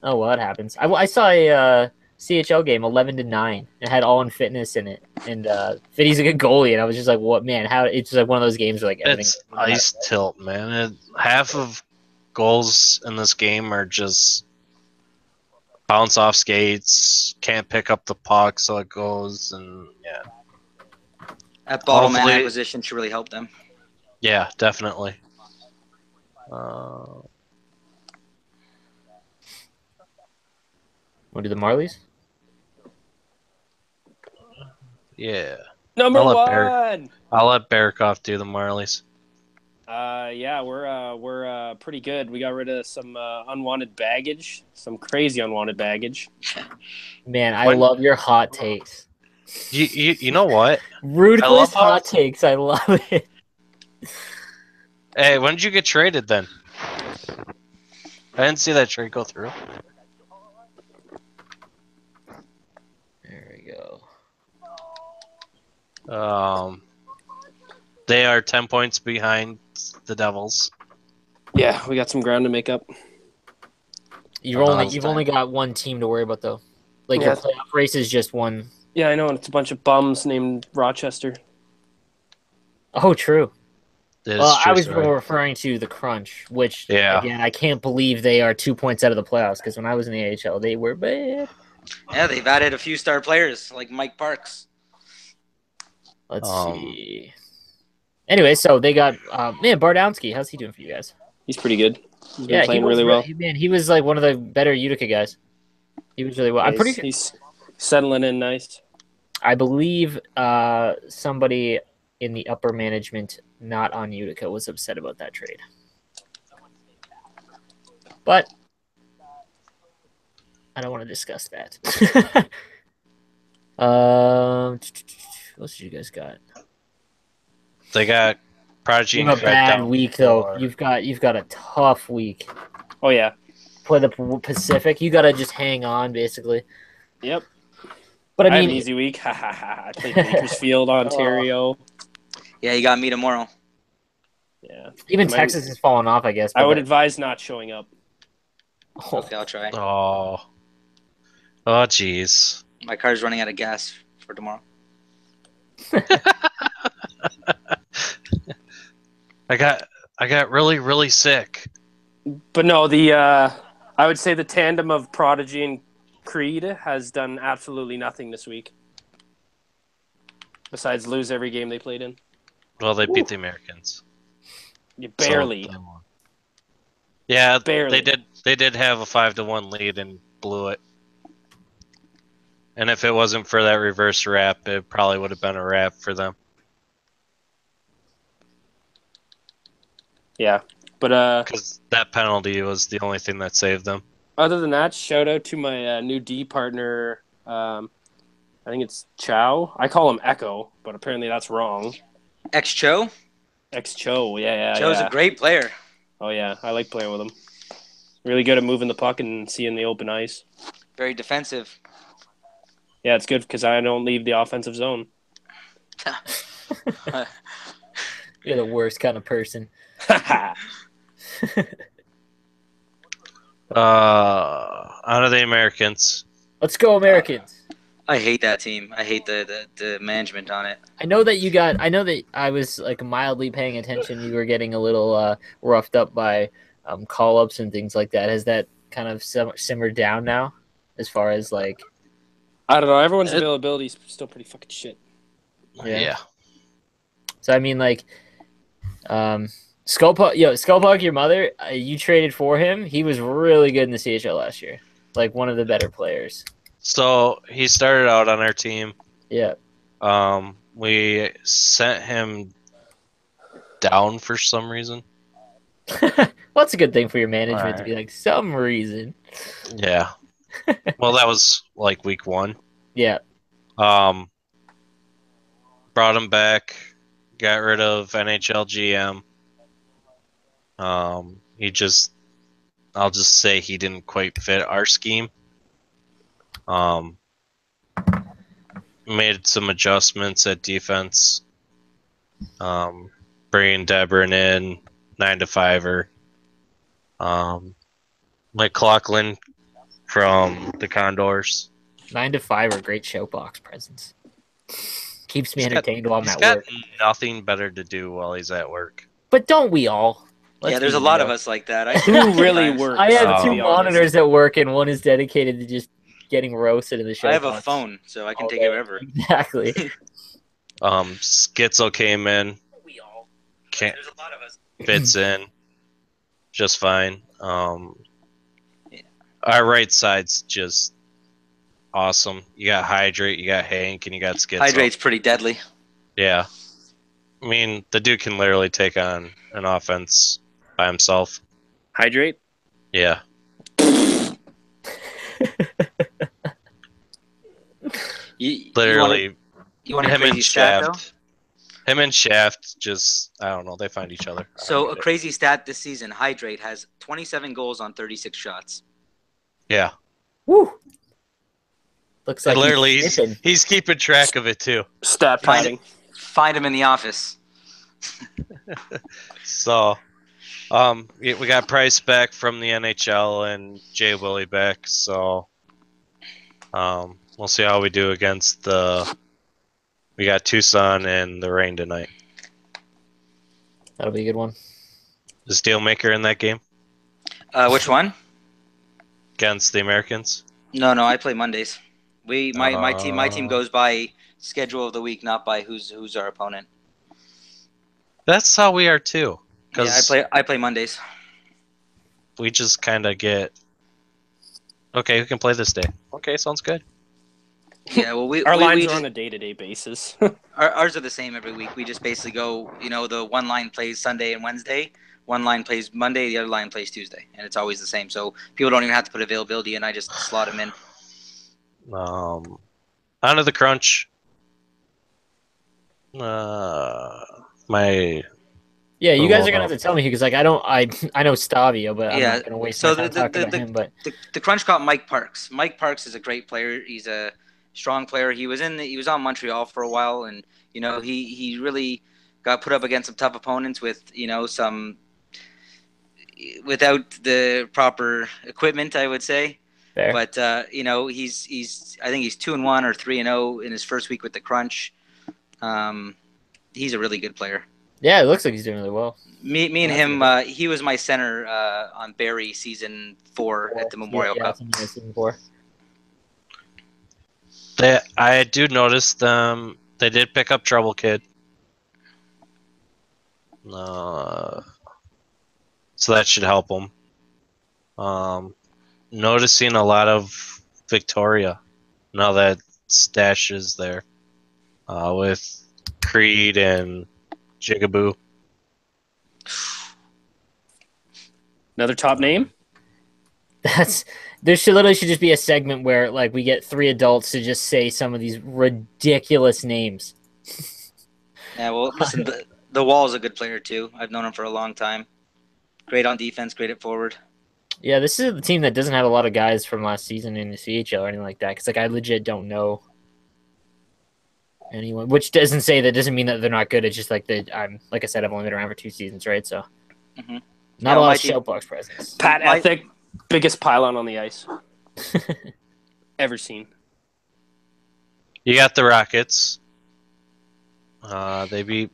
Oh well, it happens. I saw a CHL game 11-9. It had All in Fitness in it, and Fitty's a good goalie, and I was just like, "What, man? How?" It's just like one of those games where like everything. It's ice tilt, man. Half of goals in this game are just bounce off skates, can't pick up the puck, so it goes, and yeah. That bottle man Hopefully- acquisition should really help them. Yeah, definitely. Want to do the Marlies? Yeah. Number I'll let one. I'll let Barikoff do the Marlies. Yeah, we're pretty good. We got rid of some unwanted baggage, some crazy unwanted baggage. Man, I When- love your hot takes. You know what? Ruthless how- hot takes. I love it. Hey, when did you get traded then? I didn't see that trade go through. There we go. They are 10 points behind the Devils. Yeah, we got some ground to make up. You've only got one team to worry about though. Like Yeah. your playoff race is just one. Yeah, I know, and it's a bunch of bums named Rochester. Oh, true. It is Well, I true, was sorry. more referring to the Crunch, which Yeah. again I can't believe they are 2 points out of the playoffs because when I was in the AHL they were bad. Yeah, they've added a few star players like Mike Parks. Let's see. Anyway, so they got man Bardowski. How's he doing for you guys? He's pretty good. He's been Yeah, he playing was really well. Man, he was like one of the better Utica guys. He was really well. I'm pretty sure. He's settling in nice. I believe somebody in the upper management, not on Utica, was upset about that trade. But I don't want to discuss that. What else you guys got? They got Prodigy You and have a Cred bad down week though. 4. You've got a tough week. Oh yeah. Play the Pacific. You got to just hang on, basically. Yep. But I I had an mean, easy week. I played Bakersfield, Ontario. Yeah, you got me tomorrow. Yeah. even My- Texas has fallen off, I guess. I but would that- advise not showing up. Okay, I'll try. Oh, jeez. My car's running out of gas for tomorrow. I got really, really sick. But no, I would say the tandem of Prodigy and Creed has done absolutely nothing this week. Besides lose every game they played in. Well, they beat the Americans. You so barely. they won. Yeah, Barely. They did have a 5-1 lead and blew it. And if it wasn't for that reverse wrap, it probably would have been a wrap for them. Yeah. But Because that penalty was the only thing that saved them. other than that, shout out to my new D partner. I think it's Chow. I call him Echo, but apparently that's wrong. Cho? Ex Cho, yeah. Cho's a great player. Oh yeah, I like playing with him. Really good at moving the puck and seeing the open ice. Very defensive. Yeah, it's good because I don't leave the offensive zone. You're the worst kind of person. Out of the Americans. Let's go, Americans. I hate that team. I hate the management on it. I know that I was like mildly paying attention. You were getting a little roughed up by call ups and things like that. Has that kind of simmered down now, as far as like? I don't know. Everyone's availability is still pretty fucking shit. Yeah. So I mean, like, Skullpug, your mother, you traded for him. He was really good in the CHL last year, like one of the better players. So he started out on our team. Yeah. We sent him down for some reason. Well, that's a good thing for your management to Alright. be like, some reason. Yeah. Well, that was like week 1. Yeah. Brought him back. Got rid of NHL GM. I'll just say he didn't quite fit our scheme. Made some adjustments at defense. Bringing Debrin in, 9-5-er. McLaughlin from the Condors. 9-5 are great showbox presents. Keeps me He's got- entertained while I'm He's at got work. nothing better to do while he's at work. But don't we all? Let's Yeah, there's be a lot real. of us like that. Who really works? I have Oh. two to be monitors at work, and one is dedicated to just getting roasted in the show. I have a phone, so I can take it wherever. Exactly. Schizo came in, We all. can't There's a lot of us. fits in just fine. Yeah. Our right side's just awesome. You got Hydrate, you got Hank, and you got Schizo. Hydrate's pretty deadly. Yeah. I mean, the dude can literally take on an offense by himself. Hydrate. Yeah. Literally, You want a him crazy and stat, though? Shaft. Him and Shaft just, I don't know, they find each other. I So don't a get it. crazy stat this season: Hydrate has 27 goals on 36 shots. Yeah. Woo. Looks like And literally, he's sniffing. he's keeping track of it too. Stat Find padding. Find him in the office. So, we got Price back from the NHL and Jay Willie back. So, we'll see how we do against we got Tucson and the Rain tonight. That'll be a good one. Is Steelmaker in that game Which one? against the Americans? No, I play Mondays. My team Oh. goes by schedule of the week, not by who's our opponent. That's how we are too. Yeah, Because I play Mondays. we just kind of get, okay, we can play this day. Okay, sounds good. Yeah, well, Our lines we are just, on a day-to-day basis. ours are the same every week. We just basically go, the one line plays Sunday and Wednesday, one line plays Monday, the other line plays Tuesday, and it's always the same. So people don't even have to put availability in. I just slot them in. Onto the crunch. My Yeah, you For guys one are gonna up. have to tell me because like I know Stavio, but I'm Yeah, not gonna waste so my time talking about him. But the Crunch got Mike Parks. Mike Parks is a great player. He's a strong player. He was on Montreal for a while, and he really got put up against some tough opponents with some without the proper equipment, I would say. fair. But he's I think he's 2-1 or 3-0 in his first week with the Crunch. He's a really good player. Yeah, it looks like he's doing really well. Me and That's him, good. he was my center on Barry season 4 at the Memorial yeah, Cup. that's what I was thinking for. I do notice them. They did pick up Trouble Kid. So that should help them. Noticing a lot of Victoria now that Stash is there with Creed and Jigaboo. Another top name? There should literally just be a segment where like we get 3 adults to just say some of these ridiculous names. Yeah, well, listen, the Wall's a good player too. I've known him for a long time. Great on defense, great at forward. Yeah, this is the team that doesn't have a lot of guys from last season in the CHL or anything like that. Because like I legit don't know anyone. Which doesn't mean that they're not good. It's just like like I said, I've only been around for 2 seasons, right? So not a lot of Shoutbox presence. Pat Ethic, biggest pylon on the ice ever seen. You got the Rockets. They beat.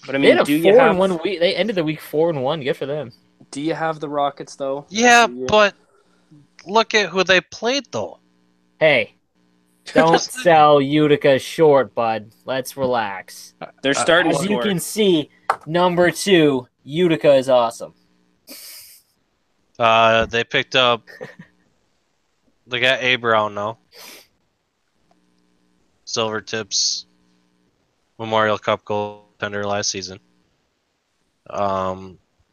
But I They mean, had a 4-1 week. They ended the week 4-1. Good for them. Do you have the Rockets though? Yeah, but look at who they played though. Hey, don't sell Utica short, bud. Let's relax. They're starting to As you score. can see, number 2, Utica is awesome. They picked up. They got A Brown now. Silver Tips Memorial Cup goaltender last season.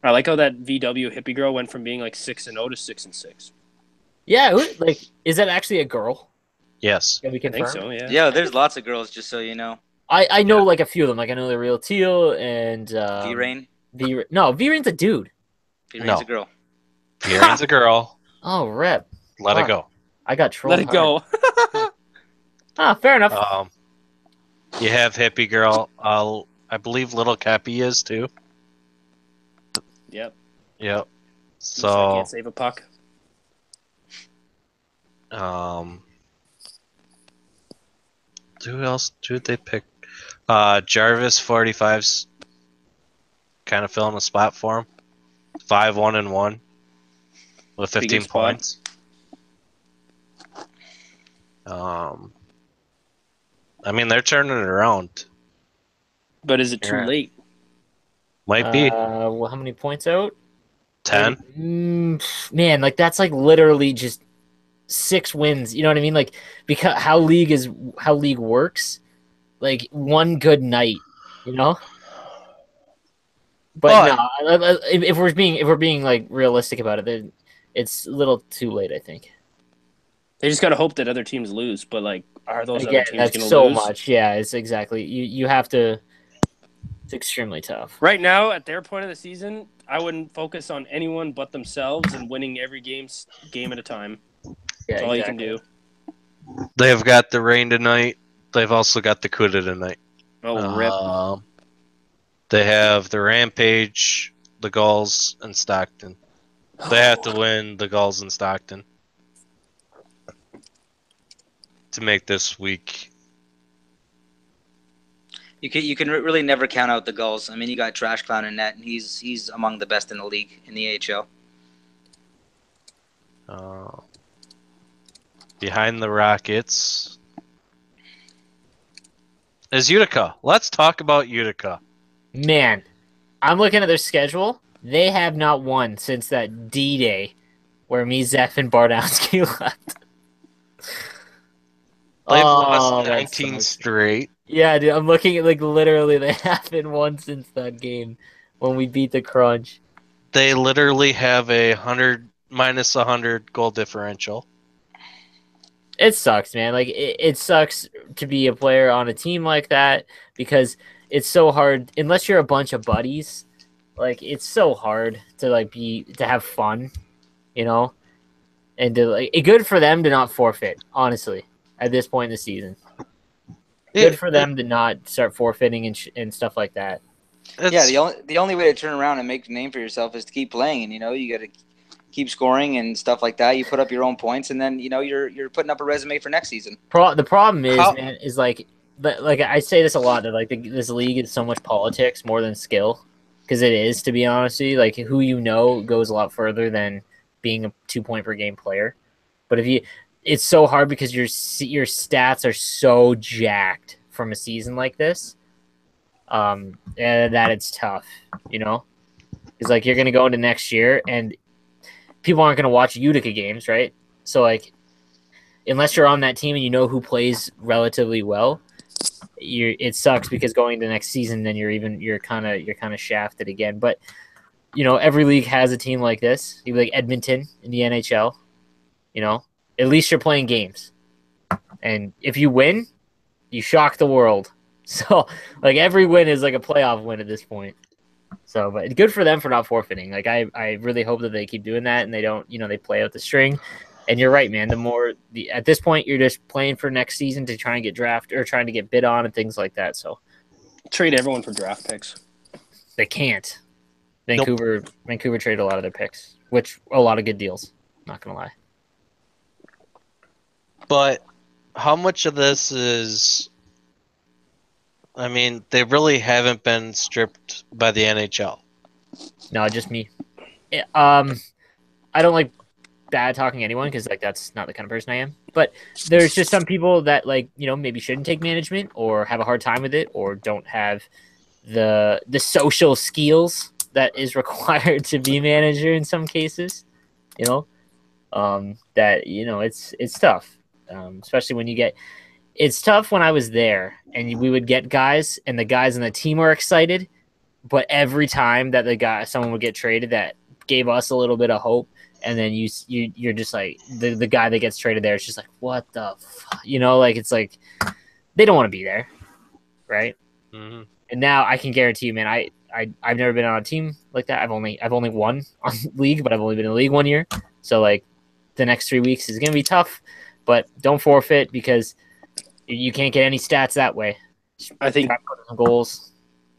I like how that VW hippie girl went from being like 6-0 to 6-6. Yeah, is that actually a girl? Yes. Can we I confirm? think so. Yeah. Yeah, there's lots of girls, just so you know. I know like a few of them. Like I know the Real Teal and V-Rain. V-Rain's a dude. V-Rain's a girl. Kieran's a girl. Oh, rep. Let it go. I got trolled. Let it go. Fair enough. You have Hippie Girl. I believe Little Cappy is too. Yep. Yep. I So can't save a puck. who else did they pick? Jarvis 45's kind of filling a spot for him. 5-1-1 with 15 spot. points. I mean, they're turning it around. But is it too Yeah. late? Might be Well, how many points out? 10. Man, like that's like literally just 6 wins. You know what I mean? Like because how league works. Like one good night, you know. But no, if we're being like realistic about it, then it's a little too late. I think. They just got to hope that other teams lose. But like, are those Again, other teams that's going to so lose? much. Yeah, it's exactly. You have to. It's extremely tough. Right now, at their point of the season, I wouldn't focus on anyone but themselves and winning every game at a time. That's all you can do. They've got the rain tonight. They've also got the Cuda tonight. Oh, rip. They have the Rampage, the Gulls, and Stockton. They have to win the Gulls and Stockton to make this week. You can really never count out the Gulls. I mean, you got Trash Clown in net, and he's among the best in the league in the AHL. Behind the Rockets is Utica. Let's talk about Utica. Man, I'm looking at their schedule. They have not won since that D-Day where me, Zeph, and Bardowski left. They've Oh, lost that 19 sucks. straight. Yeah, dude, I'm looking at like literally they haven't won since that game when we beat the Crunch. They literally have a minus 100 goal differential. It sucks, man. Like it sucks to be a player on a team like that because it's so hard unless you're a bunch of buddies. Like it's so hard to have fun, you know, and to it's good for them to not forfeit. Honestly, at this point in the season, good for them to not start forfeiting and stuff like that. The only way to turn around and make a name for yourself is to keep playing, and you got to keep scoring and stuff like that. You put up your own points, and then you're putting up a resume for next season. The problem is, man, is like I say this a lot that this league is so much politics more than skill, because it is, to be honest with you. Like who goes a lot further than being a 2-point per game player. But it's so hard because your stats are so jacked from a season like this, and that it's tough, you know. It's like you're gonna go into next year and people aren't gonna watch Utica games, right? So like, unless you're on that team and you know who plays relatively well, it sucks because going into next season, then you're kind of shafted again. But every league has a team like this. You like Edmonton in the NHL, at least you're playing games, and if you win, you shock the world. So like every win is like a playoff win at this point. So, but good for them for not forfeiting. Like I really hope that they keep doing that and they don't, they play out the string. And you're right, man. At this point, you're just playing for next season to try and get drafted or trying to get bid on and things like that. So trade everyone for draft picks. They can't. Vancouver traded a lot of their picks, which a lot of good deals. Not gonna lie. But how much of this is? I mean, they really haven't been stripped by the NHL. No, just me. I don't like bad talking anyone because like that's not the kind of person I am. But there's just some people that maybe shouldn't take management or have a hard time with it or don't have the social skills that is required to be manager in some cases. It's tough, especially when you get. It's tough when I was there and we would get guys and the guys on the team were excited, but every time that someone would get traded, that gave us a little bit of hope. And then you're just like the guy that gets traded there. It's just like, what the fuck? It's like they don't want to be there. Right. Mm-hmm. And now I can guarantee you, man, I've never been on a team like that. I've only won on league, but I've only been in the league 1 year. So like the next 3 weeks is going to be tough, but don't forfeit because you can't get any stats that way. I think goals.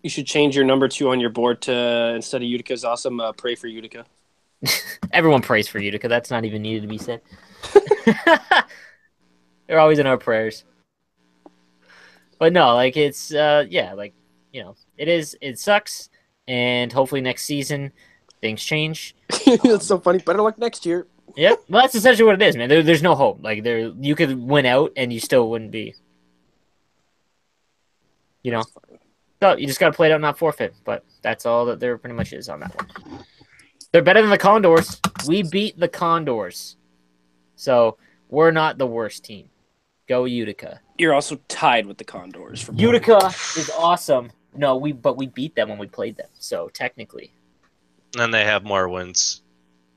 You should change your number 2 on your board to, instead of Utica's awesome, pray for Utica. Everyone prays for Utica. That's not even needed to be said. They're always in our prayers. But no, like it's it sucks, and hopefully next season things change. It's so funny. Better luck next year. Yeah, well, that's essentially what it is, man. There's no hope. Like you could win out, and you still wouldn't be. So you just got to play it out, not forfeit. But that's all that there pretty much is on that one. They're better than the Condors. We beat the Condors, so we're not the worst team. Go Utica. You're also tied with the Condors. Utica is awesome. No, we beat them when we played them. So technically, and they have more wins.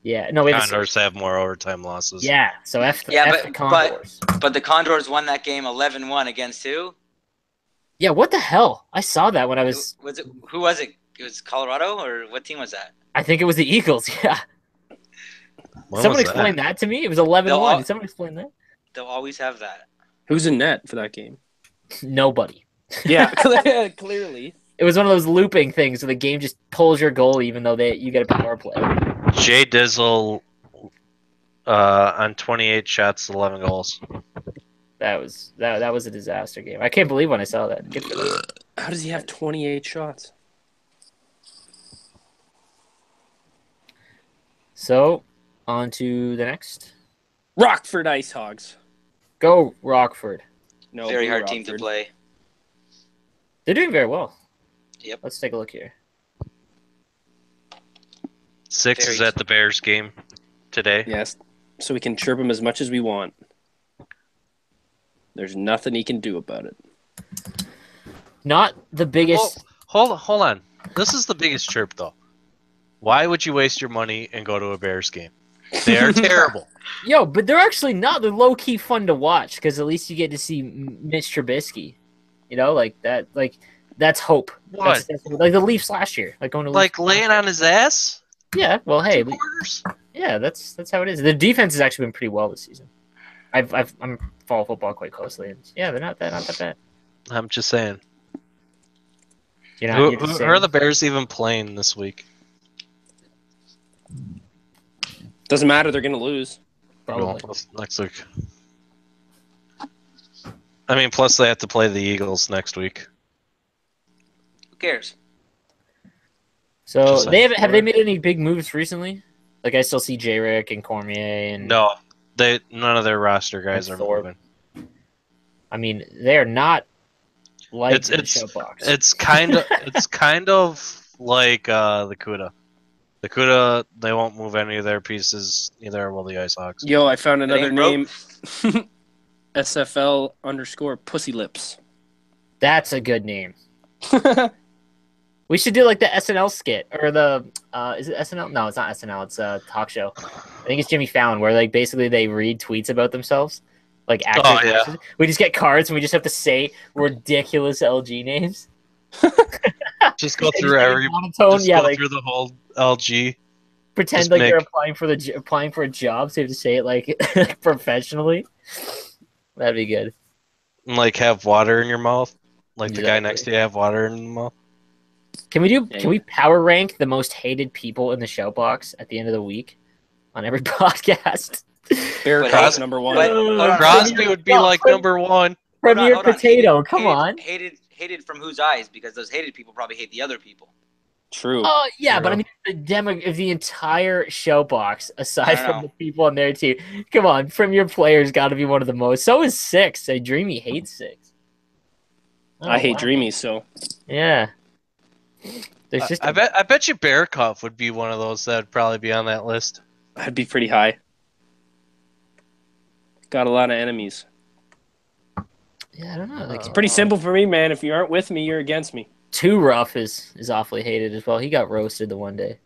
Yeah, no, Condors have more overtime losses. Yeah, so the Condors. But the Condors won that game 11-1 against who? Yeah, what the hell? I saw that when I was. Who was it? It was Colorado, or what team was that? I think it was the Eagles. Yeah. Someone explain that to me. It was 11-1. Someone explain that. They'll always have that. Who's in net for that game? Nobody. Yeah, clearly. It was one of those looping things, so the game just pulls your goal even though you get a power play. Jay Dizzle on 28 shots, 11 goals. That was a disaster game. I can't believe when I saw that. Good for them. How does he have 28 shots? So, on to the next. Rockford Ice Hogs. Go Rockford. No, very hard team to play. They're doing very well. Yep. Let's take a look here. 6 is at the Bears game today. Yes, so we can chirp him as much as we want. There's nothing he can do about it. Not the biggest. Hold on. This is the biggest chirp, though. Why would you waste your money and go to a Bears game? They are terrible. Yo, but they're actually not. They're low-key fun to watch because at least you get to see Mitch Trubisky. Like that. Like That's hope. What? That's like the Leafs last year, like going to Like Leafs laying on his ass? Yeah, well, hey, 2 quarters? yeah, that's how it is. The defense has actually been pretty well this season. I'm follow football quite closely, and yeah, they're not that bad. I'm just saying. You're Who just are saying. the Bears even playing this week? Doesn't matter. They're gonna lose. Probably. Well, next week. I mean, plus they have to play the Eagles next week. Who cares? So Just they saying. have they made any big moves recently? Like I still see J-Rick and Cormier and No, none of their roster guys are Thorpe. moving. I mean, they're not like It's the show box. it's kind of like the Cuda. The Cuda, they won't move any of their pieces. Neither will the Ice Hawks. Yo, I found another ain't broke. name. SFL_Pussy Lips. That's a good name. We should do like the SNL skit or the is it SNL? No, it's not SNL. It's a talk show. I think it's Jimmy Fallon, where like basically they read tweets about themselves, like actors. Oh, yeah. voices. We just get cards and we just have to say ridiculous LG names. Just go And through just every. monotone, Just yeah, go like through the whole LG. pretend just like make- you're applying for a job, so you have to say it like professionally. That'd be good. And, like have water in your mouth. Like the guy Exactly. next to you have water in the mouth. Can we do? Yeah, Can we power rank the most hated people in the show box at the end of the week on every podcast? Bear But Cos hey, number one. but- hold on, Crosby would be No, like Fred- number one. Hold on, Premier hold on. Potato, come on. Hated from whose eyes? Because those hated people probably hate the other people. True. Oh yeah, but I True. mean the demo of the entire show box, aside I from know. the people on their team. Come on, Premier Player's got to be one of the most. So is Six. So Dreamy hates Six. Oh, I hate wow. Dreamy, so Yeah. There's just I bet you Bearcoff would be one of those that would probably be on that list. I'd be pretty high. Got a lot of enemies. yeah, I don't know. Like It's pretty simple for me, man. If you aren't with me, you're against me. Too Rough is awfully hated as well. He got roasted the one day.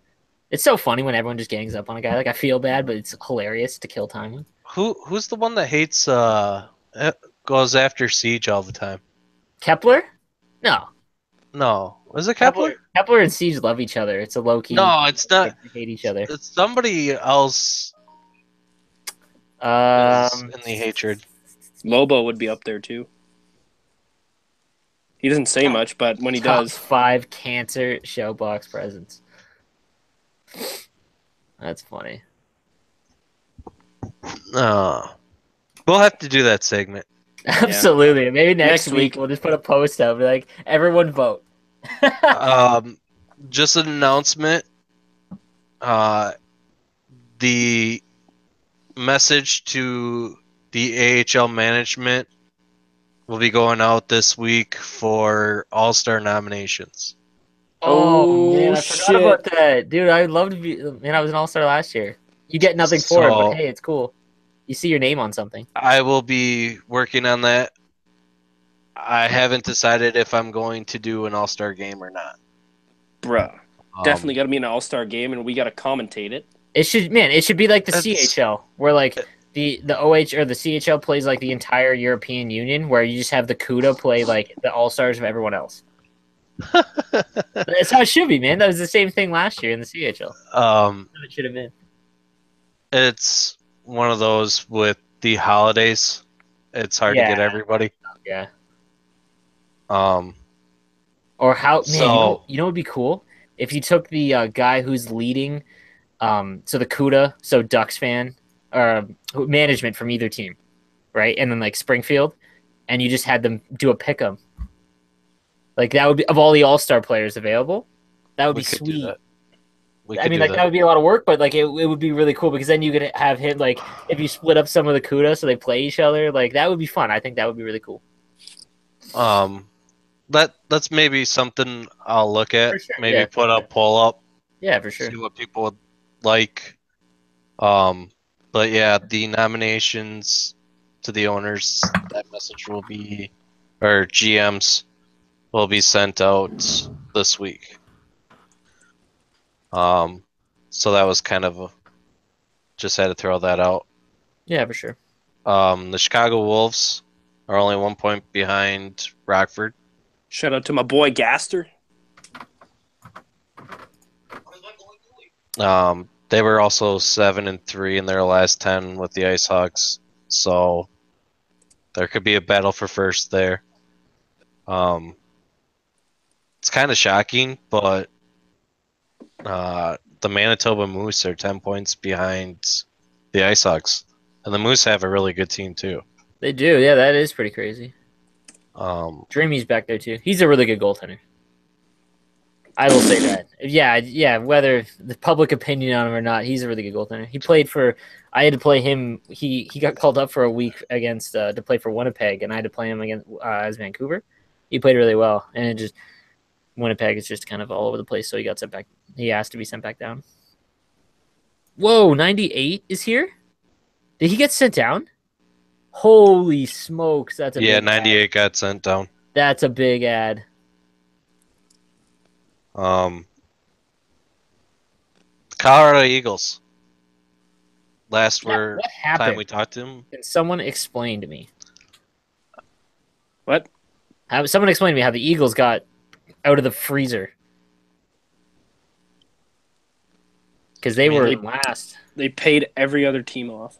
It's so funny when everyone just gangs up on a guy. Like I feel bad, but it's hilarious to kill time with. Who's the one that hates goes after Siege all the time? Kepler? No. No, is it Kepler? Kepler and Siege love each other. It's a low key. No, it's not. They hate each other. It's somebody else is in the hatred. Lobo would be up there too. He doesn't say much, but when he Top does, 5 cancer showbox presents. That's funny. We'll have to do that segment. Absolutely. Maybe next Next week week. we'll just put a post up like everyone vote. Just an announcement. The message to the AHL management will be going out this week for All-Star nominations. Oh, man, I shit. forgot about that. Dude, I'd love to be man, I was an all-star last year. You get nothing for it, So- but hey, it's cool. You see your name on something. I will be working on that. I haven't decided if I'm going to do an All-Star game or not. bruh, definitely got to be an all-star game, and we got to commentate it. It should be like the That's- CHL, where like the OH or the CHL plays like the entire European Union, where you just have the CUDA play like the all-stars of everyone else. That's how it should be, man. That was the same thing last year in the CHL. It should have been. It's one of those with the holidays. It's hard to get Yeah. everybody. Yeah. Or how, man, So- you know what would be cool? If you took the guy who's leading, so the CUDA, so Ducks fan, or management from either team, right? And then like Springfield, and you just had them do a pick 'em. Like that would be, of all the all-star players available, that would we be could do sweet. that. We I could mean, do like that would be a lot of work, but like it would be really cool because then you could have him like if you split up some of the CUDA so they play each other, like that would be fun. I think that would be really cool. That's maybe something I'll look at. For sure, Maybe yeah. put a poll up, Yeah, for sure. see what people would like. But yeah, the nominations to the owners, that message will be, or GMs will be sent out this week. So that was kind of just had to throw that out. Yeah, for sure. The Chicago Wolves are only 1 point behind Rockford. Shout out to my boy Gaster. They were also 7-3 in their last 10 with the Ice Hawks, so there could be a battle for first there. It's kind of shocking, but the Manitoba Moose are 10 points behind the Ice Hawks, and the Moose have a really good team too. They do, yeah. That is pretty crazy. Dreamy's back there too. He's a really good goaltender. I will say that. Yeah. Whether the public opinion on him or not, he's a really good goaltender. He played for. I had to play him. He got called up for a week against to play for Winnipeg, and I had to play him against as Vancouver. He played really well, and it just Winnipeg is just kind of all over the place. So he got sent back. He asked to be sent back down. Whoa, 98 is here. Did he get sent down? Holy smokes, that's a big 98 ad. got sent down. That's a big ad. Colorado Eagles. What happened? time we talked to him. Can someone explain to me? What? Someone explain to me how the Eagles got out of the freezer. Because they were last. They paid every other team off.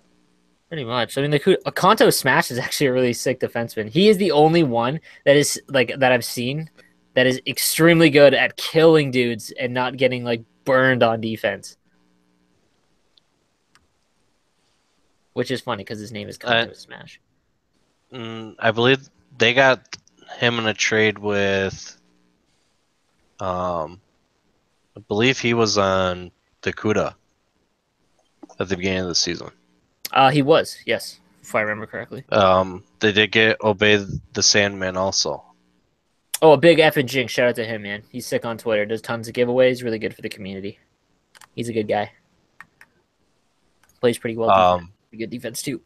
Pretty much. I mean, Akanto Smash is actually a really sick defenseman. He is the only one that is that I've seen that is extremely good at killing dudes and not getting burned on defense. Which is funny because his name is Kanto Smash. I believe they got him in a trade with. I believe he was on Dakuda at the beginning of the season. He was, yes, if I remember correctly. They did get Obey the Sandman also. Oh, a big F and Jinx. Shout out to him, man. He's sick on Twitter. Does tons of giveaways. Really good for the community. He's a good guy. Plays pretty well. Good defense, too.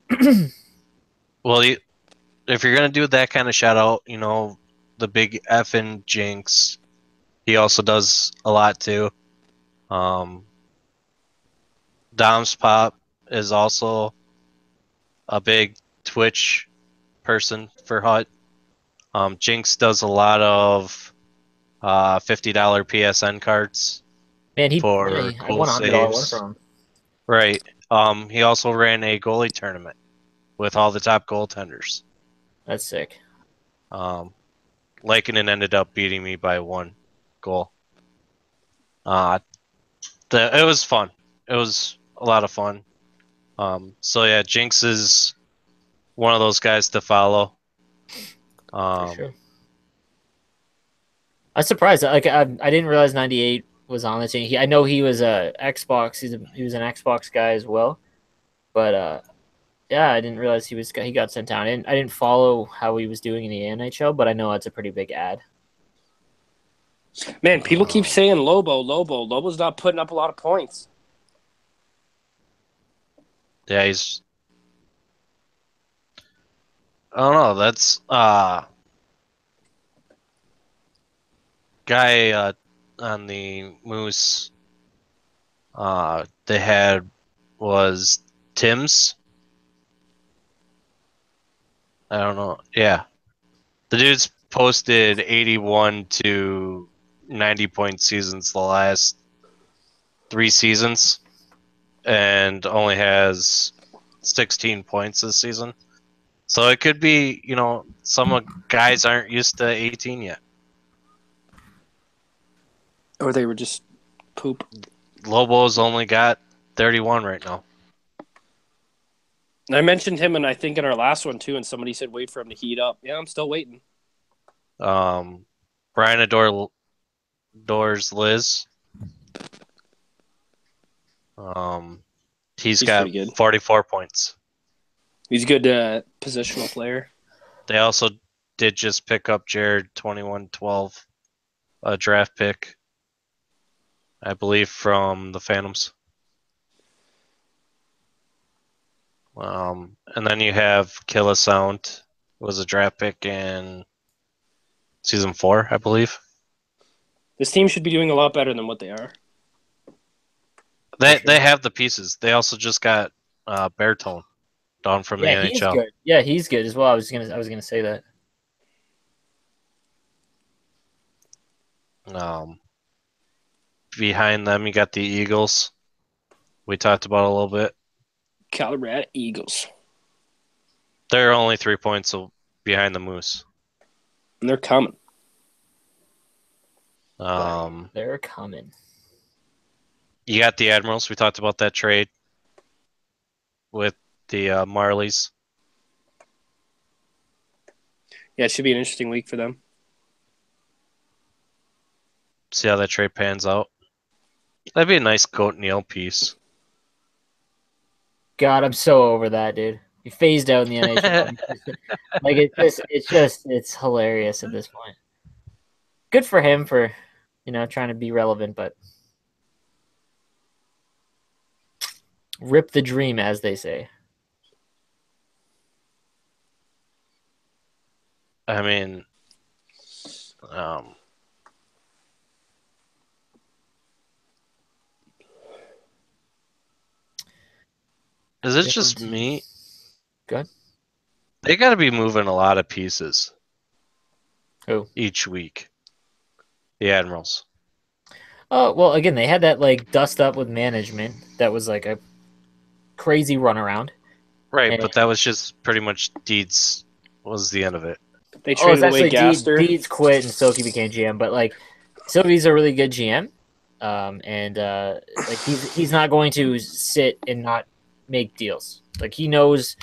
Well, if you're going to do that kind of shout out, the big F and Jinx, he also does a lot, too. Dom's Pop is also a big Twitch person for Hut. Jinx does a lot of $50 PSN cards. Man, I cool won $100 one from him. Right. He also ran a goalie tournament with all the top goaltenders. That's sick. Lankinen ended up beating me by 1 goal. It was fun. It was a lot of fun. So yeah, Jinx is one of those guys to follow. For sure. I was surprised. I didn't realize 98 was on the team. I know he was a Xbox. He was an Xbox guy as well. But yeah, I didn't realize he got sent down. I didn't follow how he was doing in the NHL, but I know that's a pretty big ad. Man, people keep saying Lobo. Lobo's not putting up a lot of points. Yeah, he's. I don't know. That's guy on the Moose. They had was Tim's. I don't know. Yeah, the dude's posted 81 to 90 point seasons the last 3 seasons. And only has 16 points this season. So it could be, some guys aren't used to 18 yet. Or they were just poop. Lobo's only got 31 right now. I mentioned him, and I think in our last one, too, and somebody said wait for him to heat up. Yeah, I'm still waiting. Brian Adores Liz. He's got 44 points. He's a good positional player. They also did just pick up Jared 2112, a draft pick, I believe, from the Phantoms. And then you have Killa Sound, who was a draft pick in season 4, I believe. This team should be doing a lot better than what they are. They have the pieces. They also just got Bertone down from the NHL. He's good. Yeah, he's good as well. I was gonna say that. Behind them, you got the Eagles. We talked about a little bit. Colorado Eagles. They're only 3 points behind the Moose. And they're coming. They're coming. You got the Admirals. We talked about that trade with the Marlies. Yeah, it should be an interesting week for them. See how that trade pans out. That'd be a nice Goat Neal piece. God, I'm so over that, dude. He phased out in the NHL. Like it's hilarious at this point. Good for him for, trying to be relevant, but rip the dream, as they say. I mean, is it just me? Good. They got to be moving a lot of pieces. Who? Each week. The Admirals. Oh, well, again, they had that, dust up with management that was, a crazy runaround. Right, but that was just pretty much Deeds was the end of it. They traded away Gaster. Deeds quit and Silky became GM, but, Silky's a really good GM, and he's not going to sit and not make deals. He knows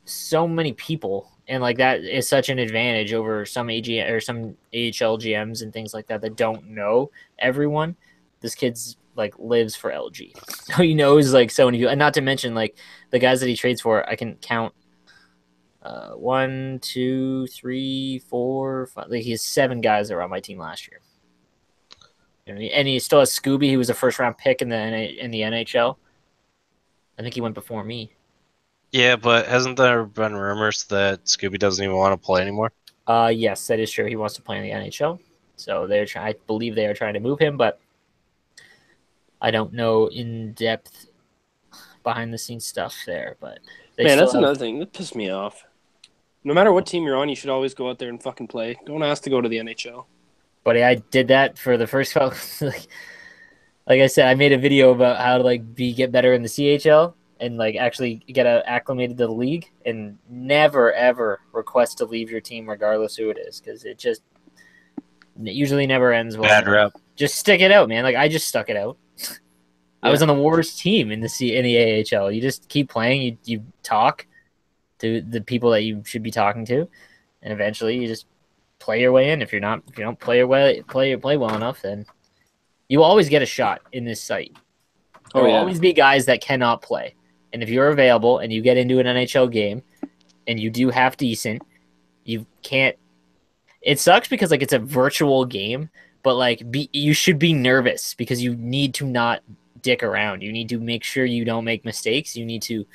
so many people, and that is such an advantage over some AG or some AHL GMs and things like that don't know everyone. This kid's lives for LG. He knows so many people, and not to mention the guys that he trades for. I can count 1, 2, 3, 4, 5. He has 7 guys that were on my team last year. And he still has Scooby. He was a first round pick in the NHL. I think he went before me. Yeah, but hasn't there been rumors that Scooby doesn't even want to play anymore? Yes, that is true. He wants to play in the NHL. So I believe they are trying to move him, but I don't know in depth behind the scenes stuff there. But that's another thing that pissed me off. No matter what team you're on, you should always go out there and fucking play. Don't ask to go to the NHL. Buddy, I did that for the first couple. Like I said, I made a video about how to get better in the CHL and actually get acclimated to the league, and never ever request to leave your team regardless who it is, because it usually never ends well. Bad rep. Just stick it out, man. I just stuck it out. I was on the worst team in the AHL. You just keep playing. You talk to the people that you should be talking to, and eventually you just play your way in. If you don't play well enough, then you will always get a shot in this site. There will always be guys that cannot play, and if you're available and you get into an NHL game and you do half decent, you can't. It sucks because it's a virtual game, but you should be nervous because you need to not dick around. You need to make sure you don't make mistakes. You need to,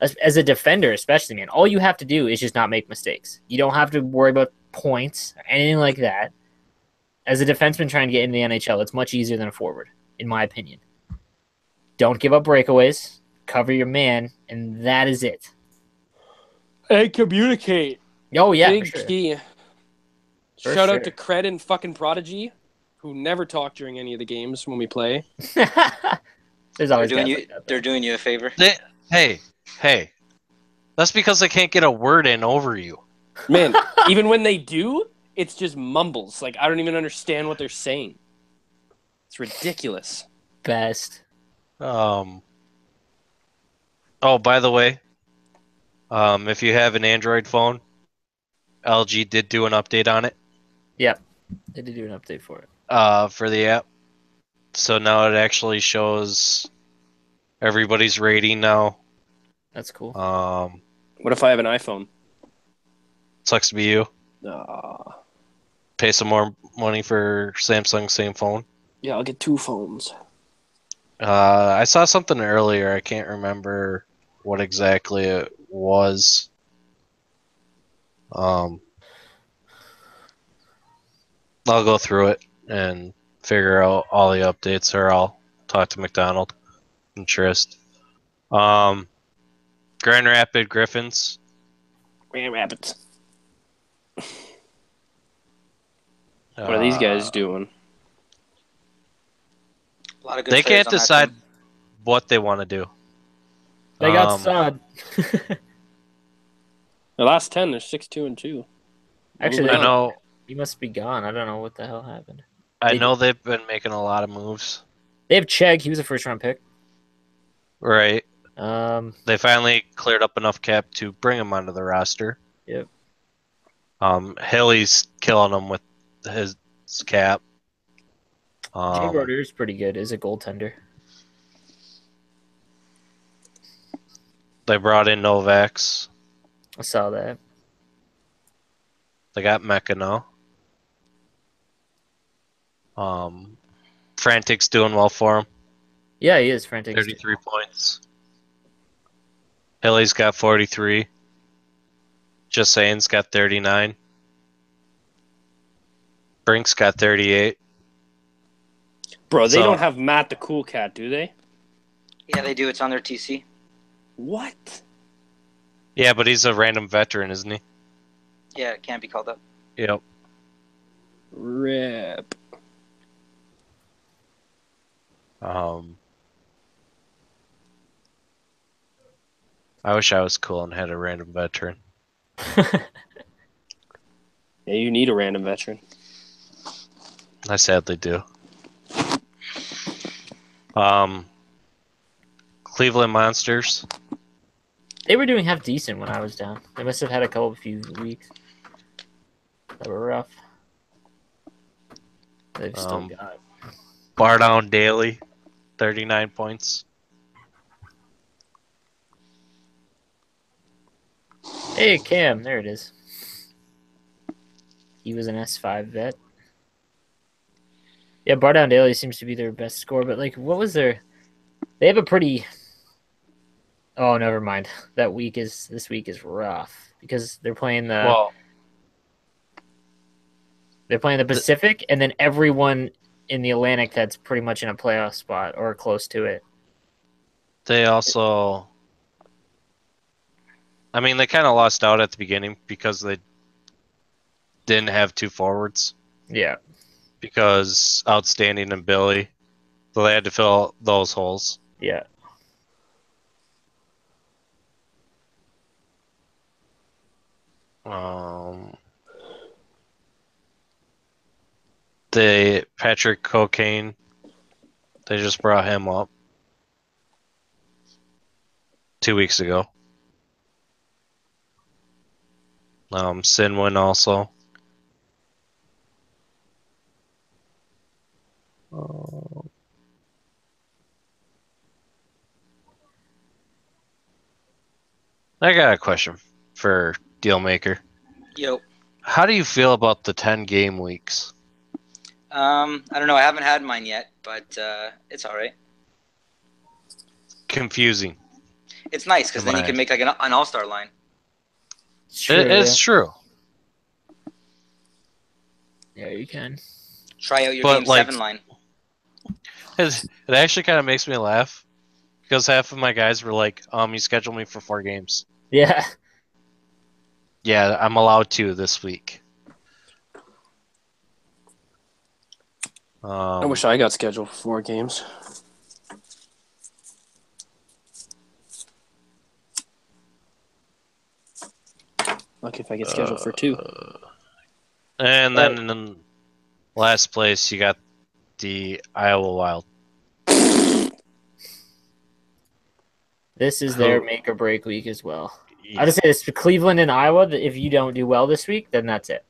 as a defender especially, man, all you have to do is just not make mistakes. You don't have to worry about points or anything like that. As a defenseman trying to get into the NHL, it's much easier than a forward, in my opinion. Don't give up breakaways, cover your man, and that is it. And communicate. Oh, yeah, big for sure. key. For Shout sure. out to Cred and fucking Prodigy, who never talk during any of the games when we play. There's always they're doing you a favor. Hey, that's because they can't get a word in over you. Man, even when they do, it's just mumbles. I don't even understand what they're saying. It's ridiculous. Best. Oh, by the way, if you have an Android phone, LG did do an update on it. Yep. They did do an update for it. For the app. So now it actually shows everybody's rating now. That's cool. What if I have an iPhone? Sucks to be you. Pay some more money for Samsung, same phone. Yeah, I'll get 2 phones. I saw something earlier. I can't remember what exactly it was. I'll go through it and figure out all the updates, or I'll talk to McDonald and Trist. Grand Rapids Griffins. Grand Rapids. What are these guys doing? A lot of good They players can't on that decide team. what they want to do. They got Sod. The last 10, they're 6-2-2. Actually, I know. he must be gone. I don't know what the hell happened. I know they've been making a lot of moves. They have Chegg. He was a first-round pick. Right. They finally cleared up enough cap to bring him onto the roster. Yep. Hilly's killing him with his cap. Jay Roder is pretty good. Is a goaltender. They brought in Novaks. I saw that. They got Mekano. Frantic's doing well for him. Yeah, he is. Frantic. 33 points. Hilly's got 43. Just saying's got 39. Brink's got 38. Bro, they don't have Matt the Cool Cat, do they? Yeah, they do. It's on their TC. What? Yeah, but he's a random veteran, isn't he? Yeah, it can't be called up. Yep. Rip. I wish I was cool and had a random veteran. Yeah, you need a random veteran. I sadly do. Cleveland Monsters. They were doing half decent when I was down. They must have had a few weeks that were rough. They've still got Bar down daily, 39 points. Hey, Cam, there it is. He was an S5 vet. Yeah, Bar Down Daily seems to be their best score, but like, what was their? They have a pretty. Oh, never mind. This week is rough because they're playing the. Well, they're playing the Pacific, and then everyone in the Atlantic that's pretty much in a playoff spot or close to it. they also. I mean, they kind of lost out at the beginning because they didn't have two forwards. Yeah. Because Outstanding and Billy, so they had to fill those holes. Yeah. The Patrick Cocaine, they just brought him up 2 weeks ago. Sinwin also. I got a question for Dealmaker. Yo. How do you feel about the 10 game weeks? I don't know. I haven't had mine yet, but it's all right. Confusing. It's nice because then you can make like an all-star line. It's true. Yeah, you can. Try out your Game 7 line. It actually kind of makes me laugh because half of my guys were like, you scheduled me for 4 games. Yeah. Yeah, I'm allowed to this week. I wish I got scheduled for 4 games. Lucky if I get scheduled for 2. And then in last place, you got the Iowa Wild. This is their make or break week as well. Yeah. I just say this for Cleveland and Iowa. That if you don't do well this week, then that's it.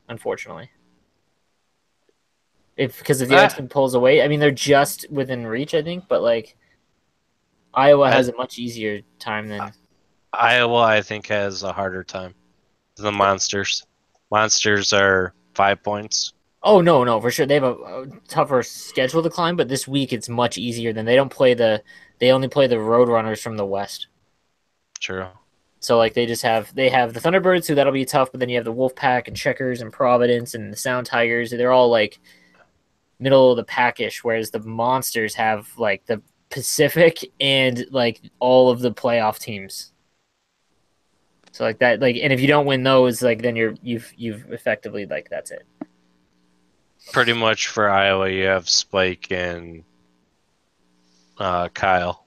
Unfortunately, because if the other team pulls away, I mean they're just within reach, I think. But like Iowa has a much easier time than Iowa. I think has a harder time than the Monsters. Monsters are 5 points. Oh no, for sure they have a tougher schedule to climb. But this week it's much easier than they don't play the. They only play the Roadrunners from the West. True. So like they have the Thunderbirds, who that'll be tough, but then you have the Wolfpack and Checkers and Providence and the Sound Tigers. They're all like middle of the packish, whereas the Monsters have like the Pacific and like all of the playoff teams. So like that, like, and if you don't win those, like then you've effectively like that's it. pretty much for Iowa, you have Spike and Kyle.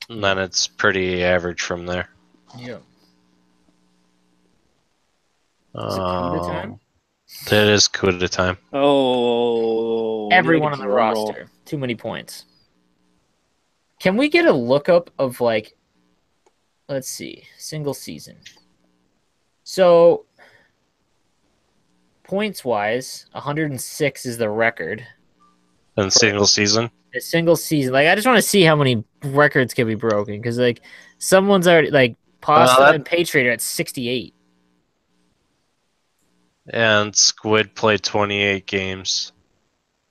And then it's pretty average from there. Yeah. Is it Cuda time? It is Cuda time. Oh, Everyone on the roster. Too many points. Can we get a lookup of, like, let's see, single season? So, points-wise, 106 is the record. And single season? A single season. Like, I just want to see how many records can be broken. Because, like, someone's already, like, Pasta and Patriot are at 68. And Squid played 28 games.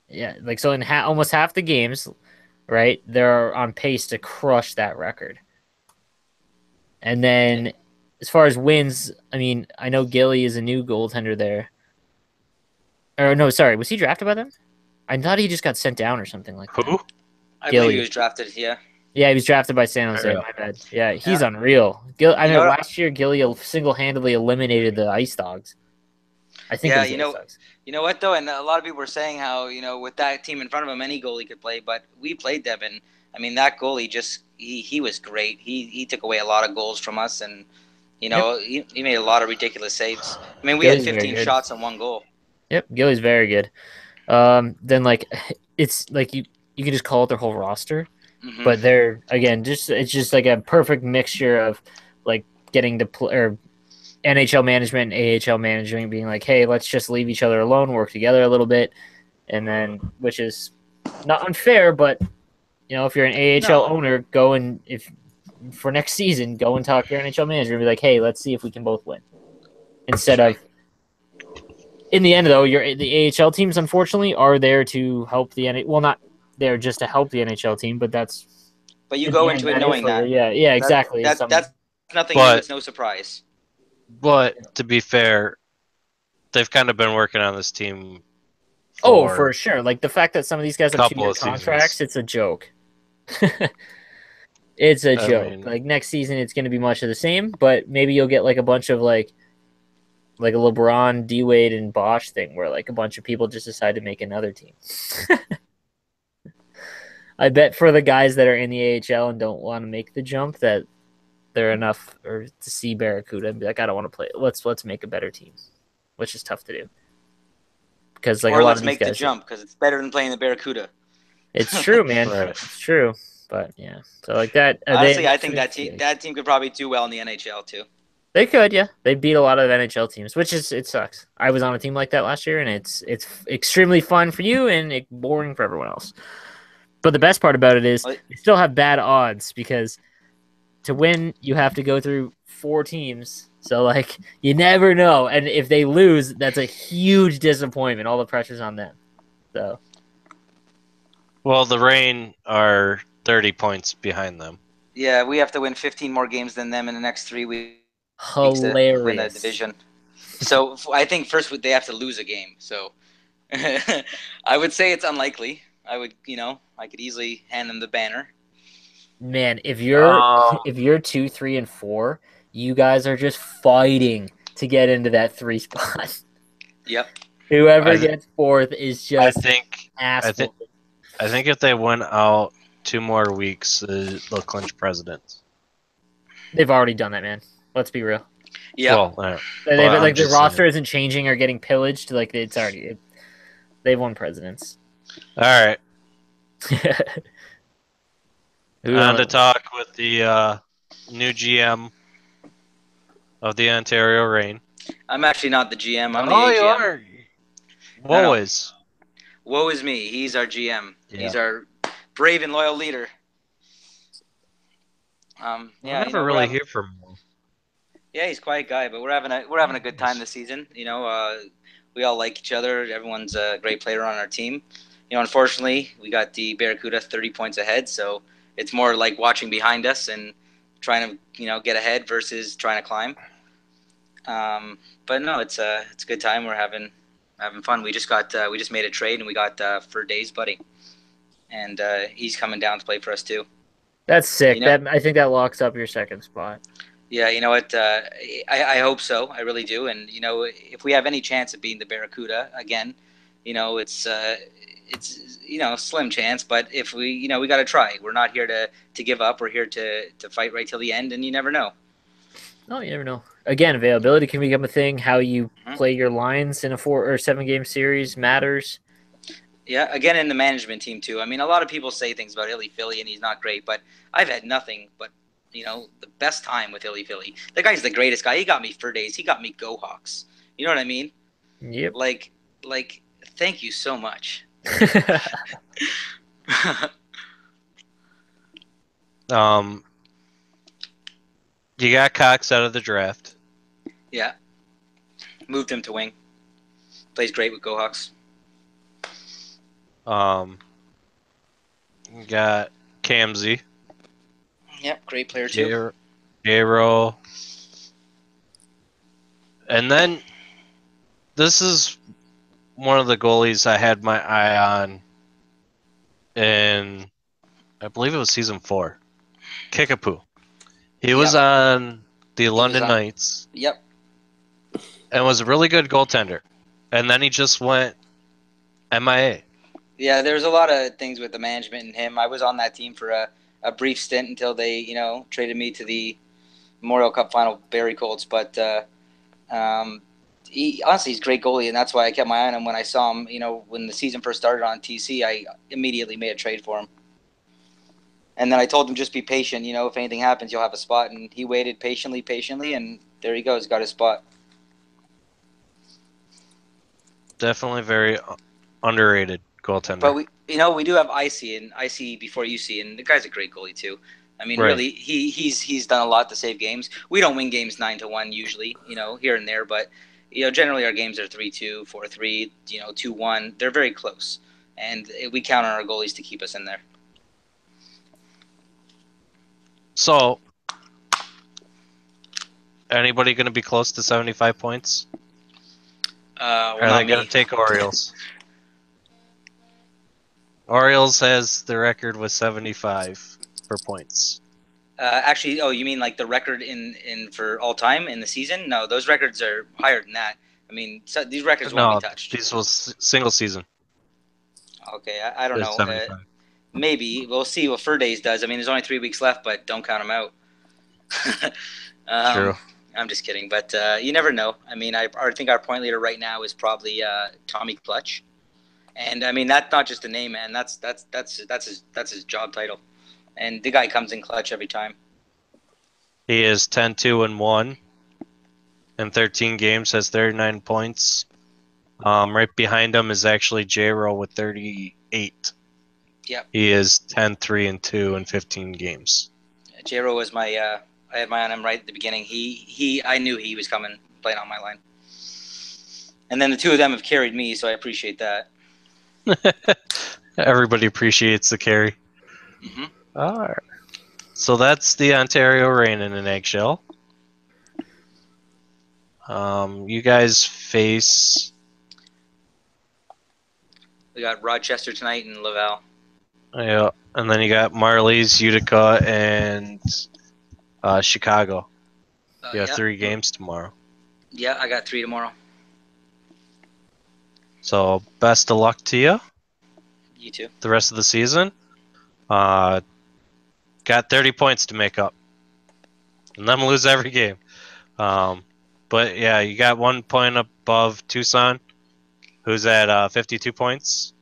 Yeah, like, so in almost half the games, right, they're on pace to crush that record. And then, as far as wins, I mean, I know Gilly is a new goaltender there. Or, no, sorry, was he drafted by them? I thought he just got sent down or something like that. Who? I Gilly. believe he was drafted. Yeah. Yeah, he was drafted by San Jose. Yeah. My bad. Yeah, he's unreal. I know know what? last year Gilly single-handedly eliminated the Ice Dogs. I think. Yeah, it was the Ice Dogs. You know what though, and a lot of people were saying how with that team in front of him, any goalie could play. But we played them, and I mean that goalie he was great. He took away a lot of goals from us, and he made a lot of ridiculous saves. I mean we Gilly's had very 15 good. shots on 1 goal. Yep, Gilly's very good. Then like it's like you can just call it their whole roster, Mhm. but they're again it's just like a perfect mixture of like getting to play or NHL management and AHL management being like, hey, let's just leave each other alone, work together a little bit, and then which is not unfair, but if you're an AHL owner, go and if for next season, go and talk to your NHL manager and be like, hey, let's see if we can both win. Instead of in the end, though, the AHL teams, unfortunately, are there to help the NHL. Well, not there just to help the NHL team, but that's. But you go into it knowing that. Yeah, exactly. That's nothing new. It's no surprise. But to be fair, they've kind of been working on this team. For sure. Like the fact that some of these guys have 2-year contracts, it's a joke. It's a joke. Like next season, it's going to be much of the same, but maybe you'll get like a bunch of like a LeBron, D Wade, and Bosch thing where like a bunch of people just decide to make another team. I bet for the guys that are in the AHL and don't want to make the jump that they're enough or to see Barracuda and be like, I don't want to play. Let's make a better team, which is tough to do. Because like or a lot let's of make these the guys, jump because it's better than playing the Barracuda. It's true, man. Right. It's true. But yeah, so like that. Honestly, I think that team could probably do well in the NHL too. They could, yeah. They beat a lot of NHL teams, which it sucks. I was on a team like that last year, and it's extremely fun for you and boring for everyone else. But the best part about it is you still have bad odds because to win you have to go through 4 teams. So like you never know, and if they lose, that's a huge disappointment. All the pressure's on them. So. Well, the Reign are 30 points behind them. Yeah, we have to win 15 more games than them in the next 3 weeks. Hilarious. To win the division. So I think first they have to lose a game. So I would say it's unlikely. I could easily hand them the banner. Man, if you're 2, 3, and 4, you guys are just fighting to get into that 3 spot. Yep. Whoever gets 4th is just I think if they win out 2 more weeks, they'll clinch presidents. They've already done that, man. Let's be real. Yeah. Well, the roster isn't changing or getting pillaged. Like it's already, they've won presidents. All right. On to talk with the new GM of the Ontario Reign. I'm actually not the GM. I'm the AGM. You are. Woe is me. He's our GM. Yeah. He's our brave and loyal leader. I never really hear from him. Yeah, he's a quiet guy, but we're having a good time this season. We all like each other. Everyone's a great player on our team. Unfortunately, we got the Barracuda 30 points ahead, so it's more like watching behind us and trying to get ahead versus trying to climb. But no, it's a good time. We're having fun. We just made a trade and we got for Dave's buddy, and he's coming down to play for us too. That's sick. I think that locks up your 2nd spot. Yeah, you know what? I hope so. I really do. And you know, if we have any chance of beating the Barracuda again, you know, it's slim chance. But if we got to try. We're not here to give up. We're here to fight right till the end. And you never know. No, you never know. Again, availability can become a thing. How you Mhm. play your lines in a 4 or 7 game series matters. Yeah, again in the management team too. I mean, a lot of people say things about Illy Philly and he's not great, but I've had nothing but the best time with Illy Philly. The guy's the greatest guy. He got me for days. He got me Go Hawks. You know what I mean? Yep. Like, thank you so much. You got Cox out of the draft. Yeah, moved him to wing. Plays great with Go Hawks. You got Kamzi. Yep, great player too. J-Ro. And then this is one of the goalies I had my eye on in, I believe it was season 4. Kickapoo. He was on the London Knights. Yep. And was a really good goaltender. And then he just went MIA. Yeah, there's a lot of things with the management and him. I was on that team for a brief stint until they, traded me to the Memorial Cup final Barrie Colts. But he's a great goalie, and that's why I kept my eye on him. When I saw him, when the season first started on TC, I immediately made a trade for him. And then I told him just be patient. If anything happens, you'll have a spot. And he waited patiently, and there he goes, got his spot. Definitely very underrated goaltender. But we do have Icy and Icy before UC, and the guy's a great goalie too. I mean, Right. Really, he's done a lot to save games. We don't win games 9-1 usually, here and there, but generally our games are 3-2, 4-3, 2-1. They're very close, and we count on our goalies to keep us in there. So, anybody going to be close to 75 points? Well, Are they going to take Orioles? Orioles has the record with 75 for points. Actually, you mean like the record in for all time in the season? No, those records are higher than that. I mean, these records won't be touched. This was single season. Okay, I don't know. 75. Maybe we'll see what Days does. I mean, there's only 3 weeks left, but don't count them out. True. I'm just kidding, but you never know. I mean, I think our point leader right now is probably Tommy Clutch, and I mean that's not just a name, man. That's his job title, and the guy comes in clutch every time. He is 10-2-1 in 13 games, has 39 points. Right behind him is actually J-Ro with 38. Yep. He is 10-3-2 in 15 games. J-Ro was my I had my eye on him right at the beginning. I knew he was coming, playing on my line. And then the two of them have carried me, so I appreciate that. Everybody appreciates the carry. Mm-hmm. All right. So that's the Ontario Reign in an eggshell. You guys face... We got Rochester tonight and Laval. Yeah, and then you got Marlies, Utica, and Chicago. You have 3 games tomorrow. Yeah, I got 3 tomorrow. So best of luck to you. You too. The rest of the season. Got 30 points to make up. And then lose every game. But yeah, you got 1 point above Tucson, who's at 52 points.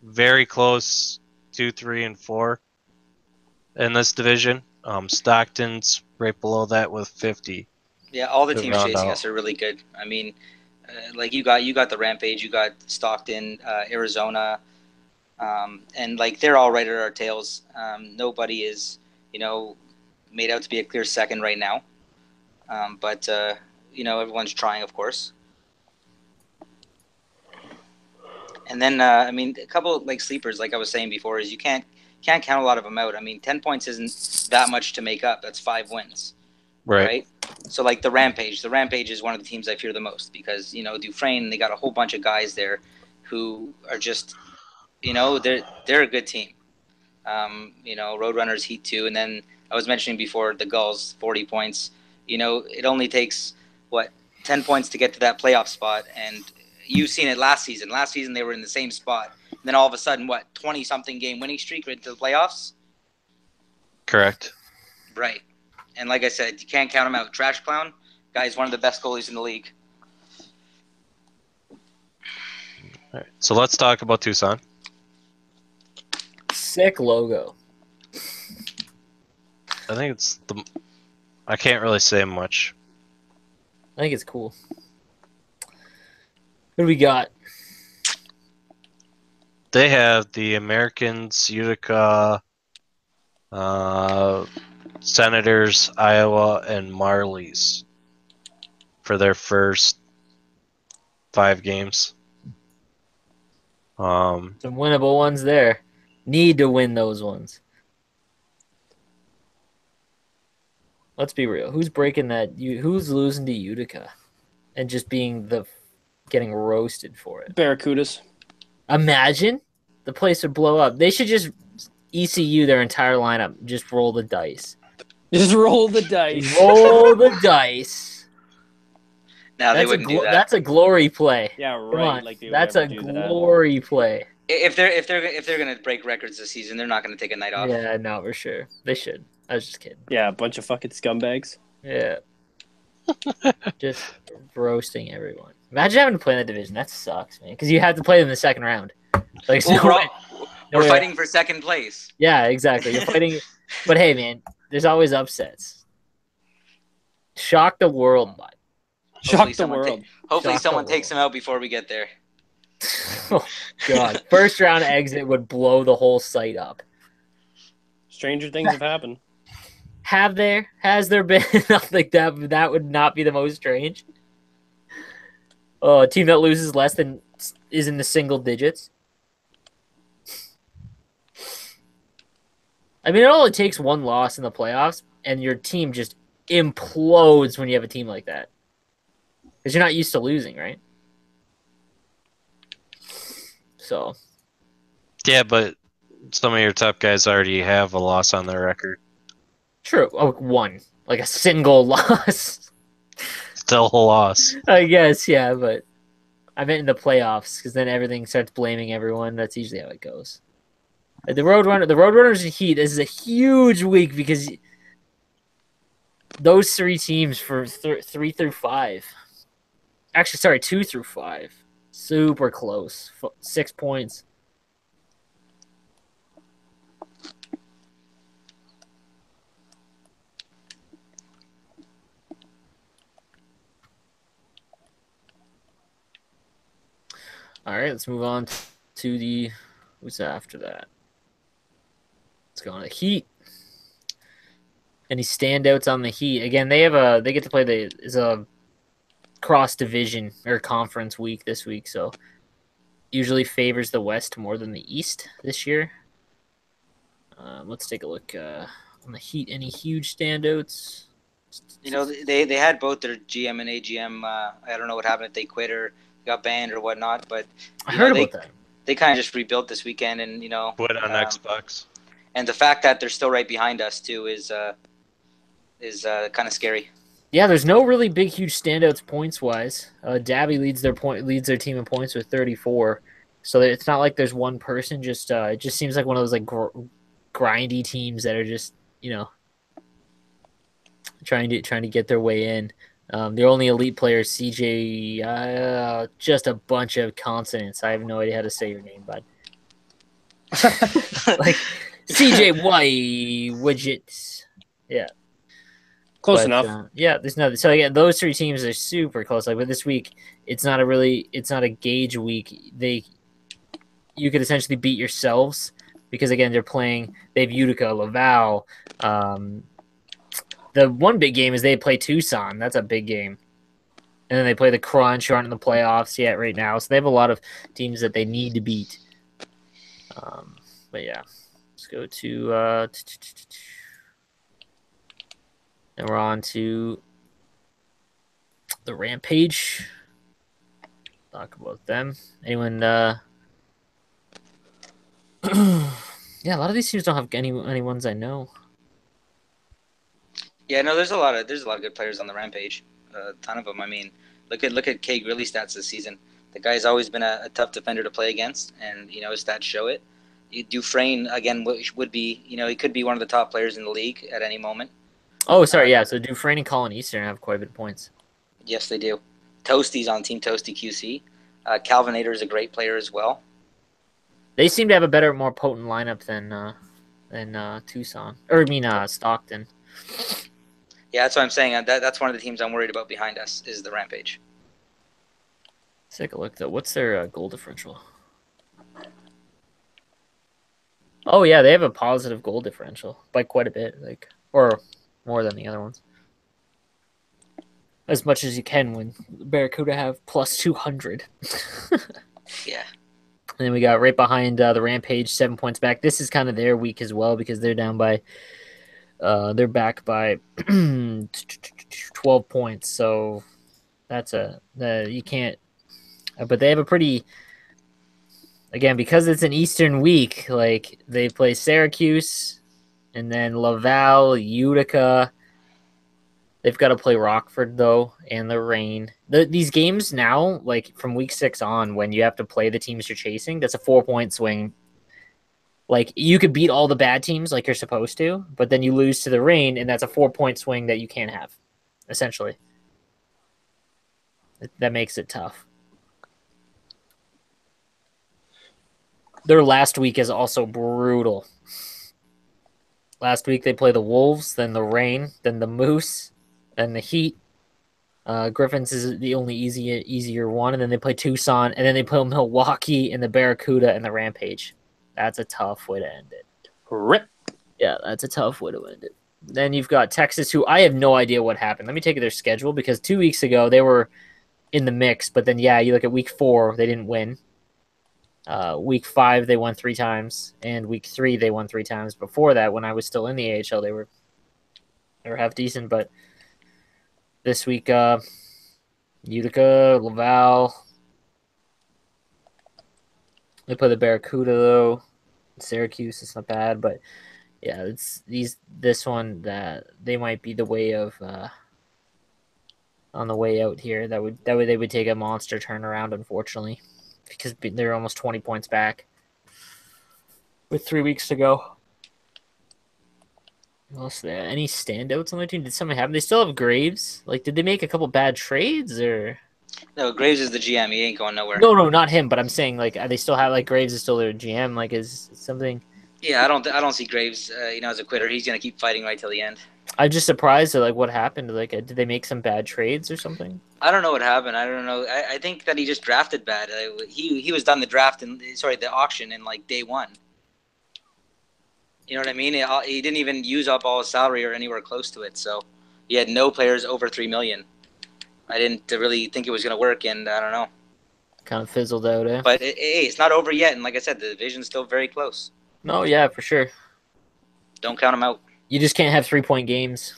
Very close, 2, 3, and 4 in this division. Stockton's right below that with 50. Yeah, all the teams chasing us are really good. I mean, like you got the Rampage, you got Stockton, Arizona, and like they're all right at our tails. Nobody is, made out to be a clear second right now. But everyone's trying, of course. And then, I mean, a couple like sleepers, like I was saying before, is you can't count a lot of them out. I mean, 10 points isn't that much to make up. That's 5 wins. Right? So like the Rampage is one of the teams I fear the most because, Dufresne, they got a whole bunch of guys there who are just, they're a good team. Roadrunners, Heat 2, and then I was mentioning before, the Gulls, 40 points. It only takes, 10 points to get to that playoff spot. And you've seen it last season. Last season, they were in the same spot. And then all of a sudden, 20-something game winning streak right into the playoffs? Correct. Right. And like I said, you can't count him out. Trash Clown, guy's one of the best goalies in the league. All right. So let's talk about Tucson. Sick logo. I think I can't really say much. I think it's cool. What do we got? They have the Americans, Utica, Senators, Iowa, and Marlies for their first 5 games. Some winnable ones there. Need to win those ones. Let's be real. Who's breaking that? Who's losing to Utica and just getting roasted for it? Barracudas. Imagine the place would blow up. They should just ECU their entire lineup. Just roll the dice. Just roll the dice. Roll the dice. No, they wouldn't do that. That's a glory play. Yeah, Come right. on. Like they would That's never a do glory play. If they're gonna break records this season, they're not gonna take a night off. Yeah, no, for sure. They should. I was just kidding. that. Yeah, a bunch of fucking scumbags. Yeah. Just roasting everyone. Imagine having to play in that division. That sucks, man. Because you have to play them in the second round. Like, Well, we're way. fighting for second place. Yeah, exactly. You're fighting. But hey, man, there's always upsets. Shock the world, bud. Shock the world. Hopefully Shock the someone world. takes him out before we get there. Oh, God. First round exit would blow the whole site up. Stranger things have happened. Has there been like that? That would not be the most strange. Oh, a team that loses less than is in the single digits. I mean, it only takes one loss in the playoffs, and your team just implodes when you have a team like that. Because you're not used to losing, right? So. Yeah, but some of your top guys already have a loss on their record. True. Oh, one. Like a single loss. Still a loss. I guess, yeah, but I meant in the playoffs, because then everything starts blaming everyone. That's usually how it goes. The Roadrunners and Heat, this is a huge week because those 3 teams for 3 through 5. Actually, sorry, 2 through 5. Super close. 6 points. All right, let's move on to the who's after that. Let's go on the Heat. Any standouts on the Heat? Again, they get to play is a cross division or conference week this week, so usually favors the West more than the East this year. Let's take a look on the Heat. Any huge standouts? They had both their GM and AGM. I don't know what happened if they quit or got banned or whatnot, but I heard about that. They kind of just rebuilt this weekend, and Quit on Xbox. And the fact that they're still right behind us too is kind of scary. Yeah, there's no really big, huge standouts points wise. Dabby leads their team in points with 34, so it's not like there's one person. Just it just seems like one of those like grindy teams that are just trying to get their way in. The only elite player is CJ. Just a bunch of consonants. I have no idea how to say your name, bud. Like CJ Widgets. Yeah. Close enough. Yeah, there's nothing. So again, those 3 teams are super close. Like, but this week, it's not a gauge week. You could essentially beat yourselves because again, they have Utica, Laval. The one big game is they play Tucson. That's a big game. And then they play the Crunch, who aren't in the playoffs yet right now. So they have a lot of teams that they need to beat. But yeah, let's go to and we're on to the Rampage. Talk about them. Anyone? Yeah, a lot of these teams don't have any ones I know. Yeah, no, there's a lot of good players on the Rampage. A ton of them. I mean, look at K Grilly stats this season. The guy's always been a tough defender to play against, and his stats show it. Dufresne again would be he could be one of the top players in the league at any moment. Oh, sorry, yeah. So Dufresne and Colin Eastern have quite a bit of points. Yes, they do. Toasty's on Team Toasty QC. Calvinator is a great player as well. They seem to have a better, more potent lineup than Tucson, or I mean Stockton. Yeah, that's what I'm saying. That's one of the teams I'm worried about behind us is the Rampage. Let's take a look though. What's their goal differential? Oh yeah, they have a positive goal differential by quite a bit, or more than the other ones. As much as you can when Barracuda have plus 200. Yeah. And then we got right behind the Rampage, 7 points back. This is kind of their week as well because they're down by, they're back by 12 points. So that's you can't, but they have a pretty, again, because it's an Eastern week, like they play Syracuse and then Laval, Utica. They've got to play Rockford, though, and the Reign. These games now, like from week 6 on, when you have to play the teams you're chasing, that's a 4-point swing. Like, you could beat all the bad teams like you're supposed to, but then you lose to the Reign, and that's a 4-point swing that you can't have, essentially. That makes it tough. Their last week is also brutal. Last week they play the Wolves, then the Reign, then the Moose, and the Heat. Griffins is the only easier one, and then they play Tucson, and then they play Milwaukee and the Barracuda and the Rampage. That's a tough way to end it. Rip. Yeah, that's a tough way to end it. Then you've got Texas, who I have no idea what happened. Let me take their schedule, because 2 weeks ago they were in the mix, but then, yeah, you look at week 4, they didn't win. Week 5, they won 3 times, and week 3, they won 3 times. Before that, when I was still in the AHL, they were half decent, but this week, Utica, Laval. They play the Barracuda, though. Syracuse, it's not bad, but yeah, it's this one that they might be the way of on the way out here. That way they would take a monster turnaround, unfortunately, because they're almost 20 points back with 3 weeks to go. Any standouts on their team? Did something happen? They still have Graves. Like, did they make a couple bad trades or? No, Graves is the GM. He ain't going nowhere. No, not him. But I'm saying, like, they still have Graves is still their GM. Like, is something? Yeah, I don't see Graves. As a quitter. He's gonna keep fighting right till the end. I'm just surprised at what happened. Like, did they make some bad trades or something? I don't know what happened. I don't know. I think that he just drafted bad. He was done the auction in day 1. You know what I mean? He didn't even use up all his salary or anywhere close to it. So he had no players over $3 million. I didn't really think it was going to work, and I don't know. Kind of fizzled out, eh? But it's not over yet, and like I said, the division's still very close. No, yeah, for sure. Don't count them out. You just can't have 3-point games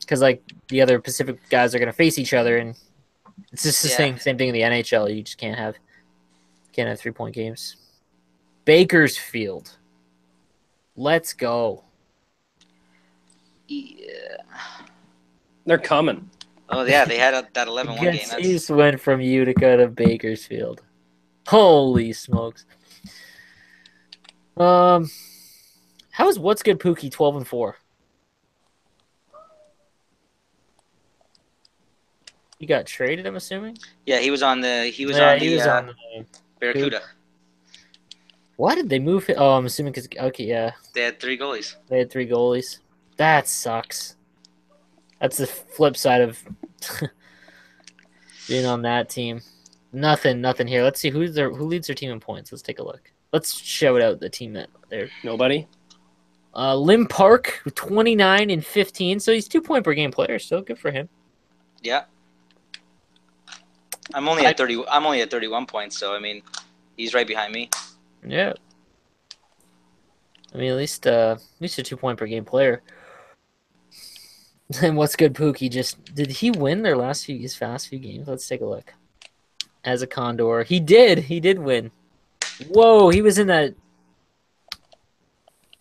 because the other Pacific guys are going to face each other, and it's just the same thing in the NHL. You just can't have 3-point games. Bakersfield. Let's go. Yeah. They're coming. Oh, yeah, they had that 11-1 game. He just went from Utica to Bakersfield. Holy smokes. How is What's Good Pookie 12-4? He got traded, I'm assuming? Yeah, he was on the Barracuda. Why did they move him? Oh, I'm assuming because, okay, yeah. They had 3 goalies. That sucks. That's the flip side of being on that team. Nothing here. Let's see who leads their team in points. Let's take a look. Let's shout out the team that they're. Nobody? Lim Park with 29 and 15, so he's 2-point per game player. Still good for him. Yeah. I'm only at 31 points, so I mean, he's right behind me. Yeah. I mean, at least a 2-point per game player. And What's Good Pookie did he win his last few games? Let's take a look. As a Condor, he did win. Whoa, he was in that.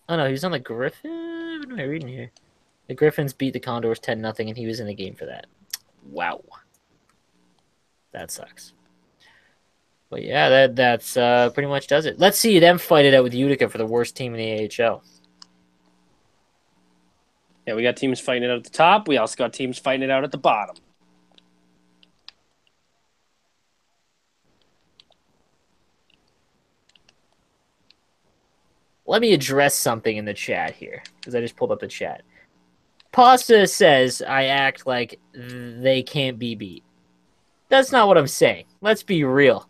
Oh no, he was on the Griffin. What am I reading here? The Griffins beat the Condors 10-0, and he was in the game for that. Wow. That sucks. But yeah, that's pretty much does it. Let's see them fight it out with Utica for the worst team in the AHL. Yeah, we got teams fighting it out at the top. We also got teams fighting it out at the bottom. Let me address something in the chat here, because I just pulled up the chat. Pasta says I act like they can't be beat. That's not what I'm saying. Let's be real,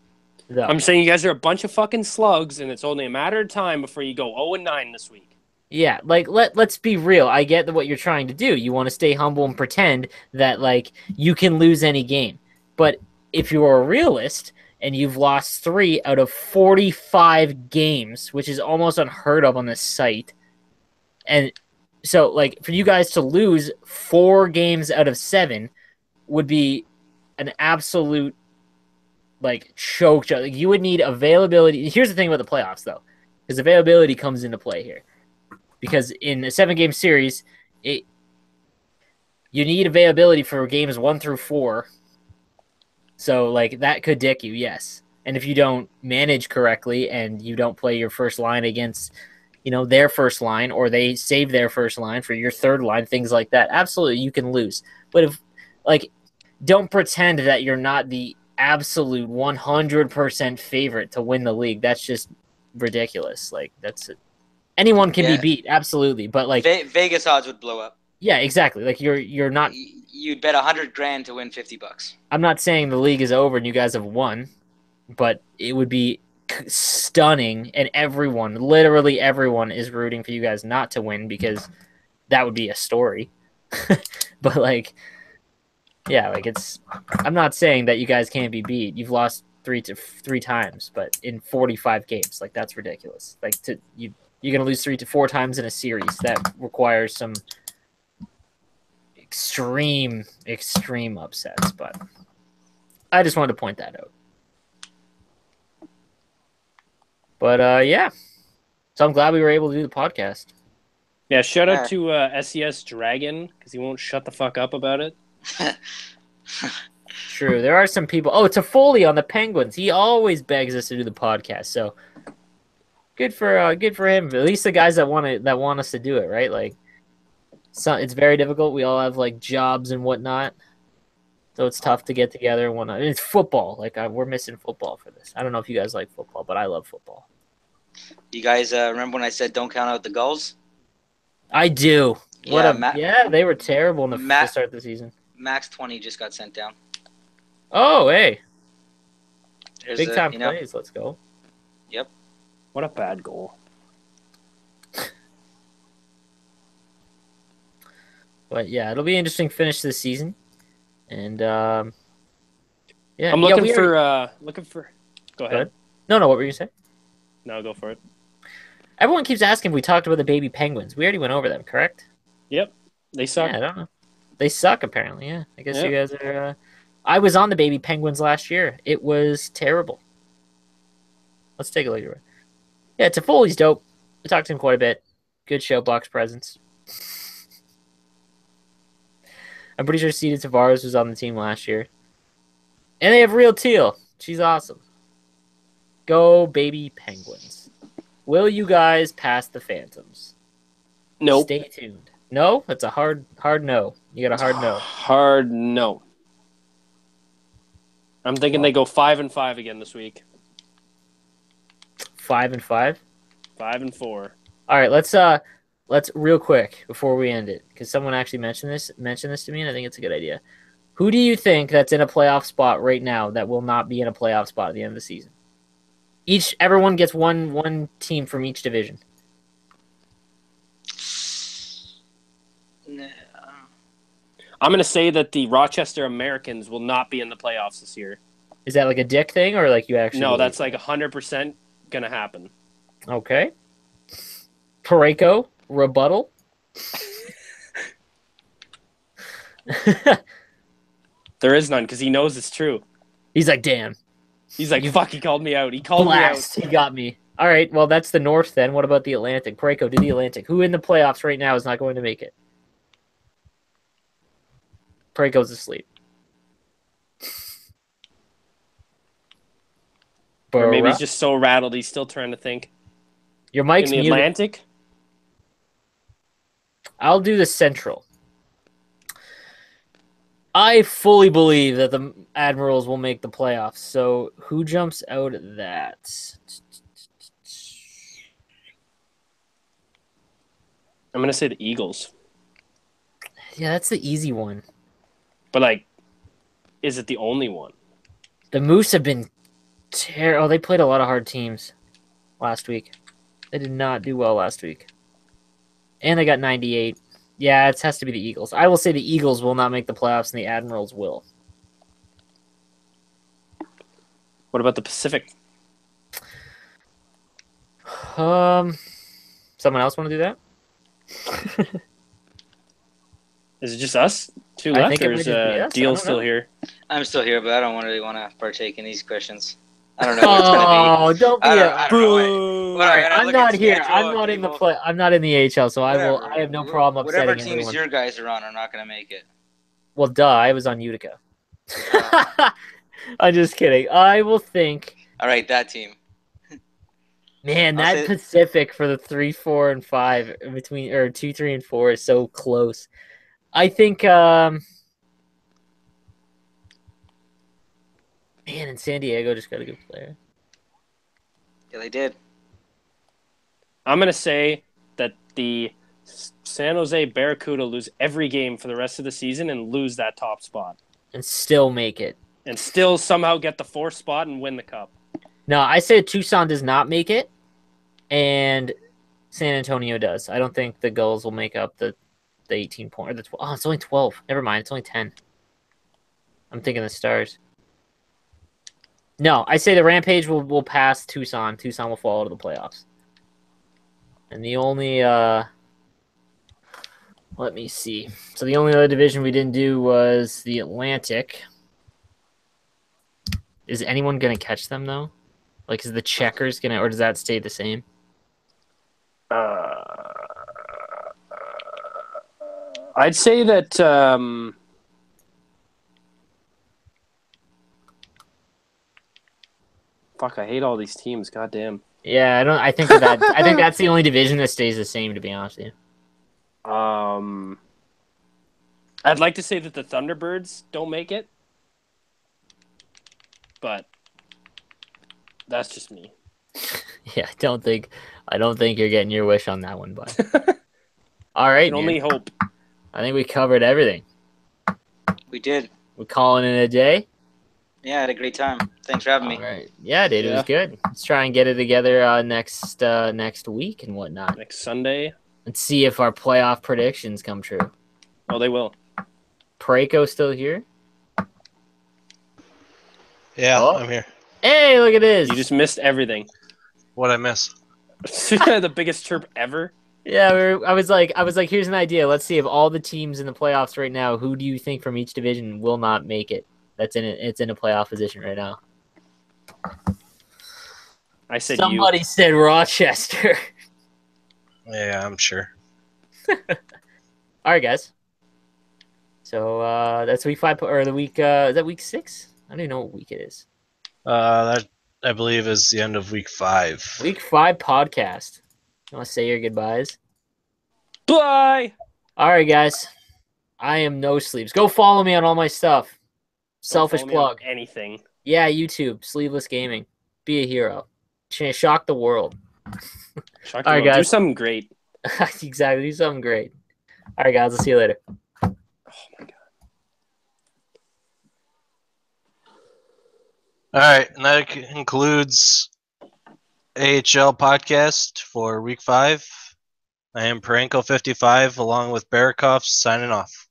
though. I'm saying you guys are a bunch of fucking slugs, and it's only a matter of time before you go 0-9 this week. Yeah, like let's be real. I get what you're trying to do. You want to stay humble and pretend that like you can lose any game. But if you're a realist and you've lost 3 out of 45 games, which is almost unheard of on this site, and so like for you guys to lose 4 games out of 7 would be an absolute like choke job. Like, you would need availability. Here's the thing about the playoffs, though, because availability comes into play here. Because in a 7-game series, you need availability for games 1 through 4. So, like, that could dick you, yes. And if you don't manage correctly and you don't play your first line against, their first line, or they save their first line for your third line, things like that, absolutely, you can lose. But don't pretend that you're not the absolute 100% favorite to win the league. That's just ridiculous. Like, that's it. Anyone can be beat, absolutely, but like Vegas odds would blow up. Yeah, exactly. Like you're not. You'd bet $100,000 to win $50. I'm not saying the league is over and you guys have won, but it would be stunning, and literally everyone, is rooting for you guys not to win, because that would be a story. But like, yeah, like I'm not saying that you guys can't be beat. You've lost 3 times, but in 45 games, like that's ridiculous. Like you're going to lose 3 to 4 times in a series. That requires some extreme upsets, but I just wanted to point that out. But, yeah. So I'm glad we were able to do the podcast. Yeah, shout out to SES Dragon, because he won't shut the fuck up about it. True. There are some people. Oh, Toffoli on the Penguins. He always begs us to do the podcast, so good for him. At least the guys that want us to do it, right? Like, so it's very difficult. We all have like jobs and whatnot, so it's tough to get together and whatnot. And it's football. Like we're missing football for this. I don't know if you guys like football, but I love football. You guys remember when I said don't count out the goals? I do. Yeah, they were terrible in the start of the season. Max 20 just got sent down. Oh, hey. There's Big time plays. Let's go. Yep. What a bad goal. But yeah, it'll be interesting finish this season. And yeah. I'm looking for Go ahead. No, what were you gonna say? No, go for it. Everyone keeps asking if we talked about the baby penguins. We already went over them, correct? Yep. They suck. Yeah, I don't know. They suck, apparently, yeah. I guess you guys are... I was on the baby penguins last year. It was terrible. Let's take a look at it. Yeah, Toffoli's dope. We talked to him quite a bit. Good show box presence. I'm pretty sure Cedar Tavares was on the team last year. And they have Real Teal. She's awesome. Go, baby penguins. Will you guys pass the Phantoms? Nope. Stay tuned. No? That's a hard no. You got a hard no. Hard no. I'm thinking they go 5-5 again this week. 5-5? 5-4. All right, let's real quick before we end it, because someone actually mentioned this to me, and I think it's a good idea. Who do you think that's in a playoff spot right now that will not be in a playoff spot at the end of the season? Everyone gets one team from each division. I'm going to say that the Rochester Americans will not be in the playoffs this year. Is that like a dick thing, or like you actually... No, that's like 100% going to happen. Okay. Pareko, rebuttal. There is none, because he knows it's true. He's like, damn. He's like, fuck, he called me out. He called me out. He got me. All right, well, that's the North then. What about the Atlantic? Pareko, do the Atlantic. Who in the playoffs right now is not going to make it? Prey goes to sleep. Or maybe he's Bruh. just so rattled he's still trying to think. Your In mic's the muted. Atlantic? I'll do the Central. I fully believe that the Admirals will make the playoffs. So who jumps out of that? I'm going to say the Eagles. Yeah, that's the easy one. But, like, is it the only one? The Moose have been terrible. Oh, they played a lot of hard teams last week. They did not do well last week. And they got 98. Yeah, it has to be the Eagles. I will say the Eagles will not make the playoffs and the Admirals will. What about the Pacific? Someone else want to do that? Is it just us? Two I left, think it or might is just be us. I Deal don't still know. here? I'm still here, but I don't really want to partake in these questions. I don't know what it's going to be. Oh, don't be I a... don't know. Boo! What- All right, I'm not here. schedule I'm of not in the people. play. I'm not in the AHL, so I Whatever. have no problem Whatever upsetting teams everyone. your guys are on are not going to make it. Well, duh, I was on Utica. I'm just kidding. I will think, All right, that team. man, I'll that say- Pacific for the 3, 4, and 5 between, or 2, 3, and 4 is so close. I think, man, and San Diego just got a good player. Yeah, they did. I'm going to say that the San Jose Barracuda lose every game for the rest of the season and lose that top spot. And still make it. And still somehow get the 4th spot and win the cup. No, I said Tucson does not make it, and San Antonio does. I don't think the Gulls will make up the 18 point or the 12. Oh, it's only 12. Never mind, it's only 10. I'm thinking the Stars. No, I say the Rampage will pass Tucson. Tucson will fall out of the playoffs. And the only let me see. So the only other division we didn't do was the Atlantic. Is anyone gonna catch them though? Like, is the Checkers gonna, or does that stay the same? I'd say that fuck, I hate all these teams. Goddamn. Yeah, I think that I think that's the only division that stays the same, to be honest with you. I'd like to say that the Thunderbirds don't make it, but that's just me. Yeah, I don't think you're getting your wish on that one, bud. All right, Can only man. hope. I think we covered everything. We did. We're calling it a day. Yeah, I had a great time. Thanks for having me. All right. Yeah, dude, it Yeah. was good. Let's try and get it together next week and whatnot. Next Sunday. Let's see if our playoff predictions come true. Oh, they will. Pareko still here? Yeah, Oh. I'm here. Hey, look at this. You just missed everything. What'd I miss? The biggest chirp ever. Yeah, I was like, here's an idea. Let's see if all the teams in the playoffs right now, who do you think from each division will not make it? It's in a playoff position right now. I said Somebody said Rochester. Yeah, I'm sure. All right, guys. So that's week 5 or the week. Is that week 6? I don't even know what week it is. That I believe is the end of week 5. Week 5 podcast. You want to say your goodbyes? you. Bye. All right, guys. I am No Sleeves. Go follow me on all my stuff. Selfish Don't follow me on plug. Anything. Yeah, YouTube. Sleeveless Gaming. Be a hero. Shock the world. Shock All right, the world. Do guys. something great. Exactly. Do something great. All right, guys. I'll see you later. Oh my god. All right, and that concludes AHL podcast for week 5. I am Parenko55 along with Barakov signing off.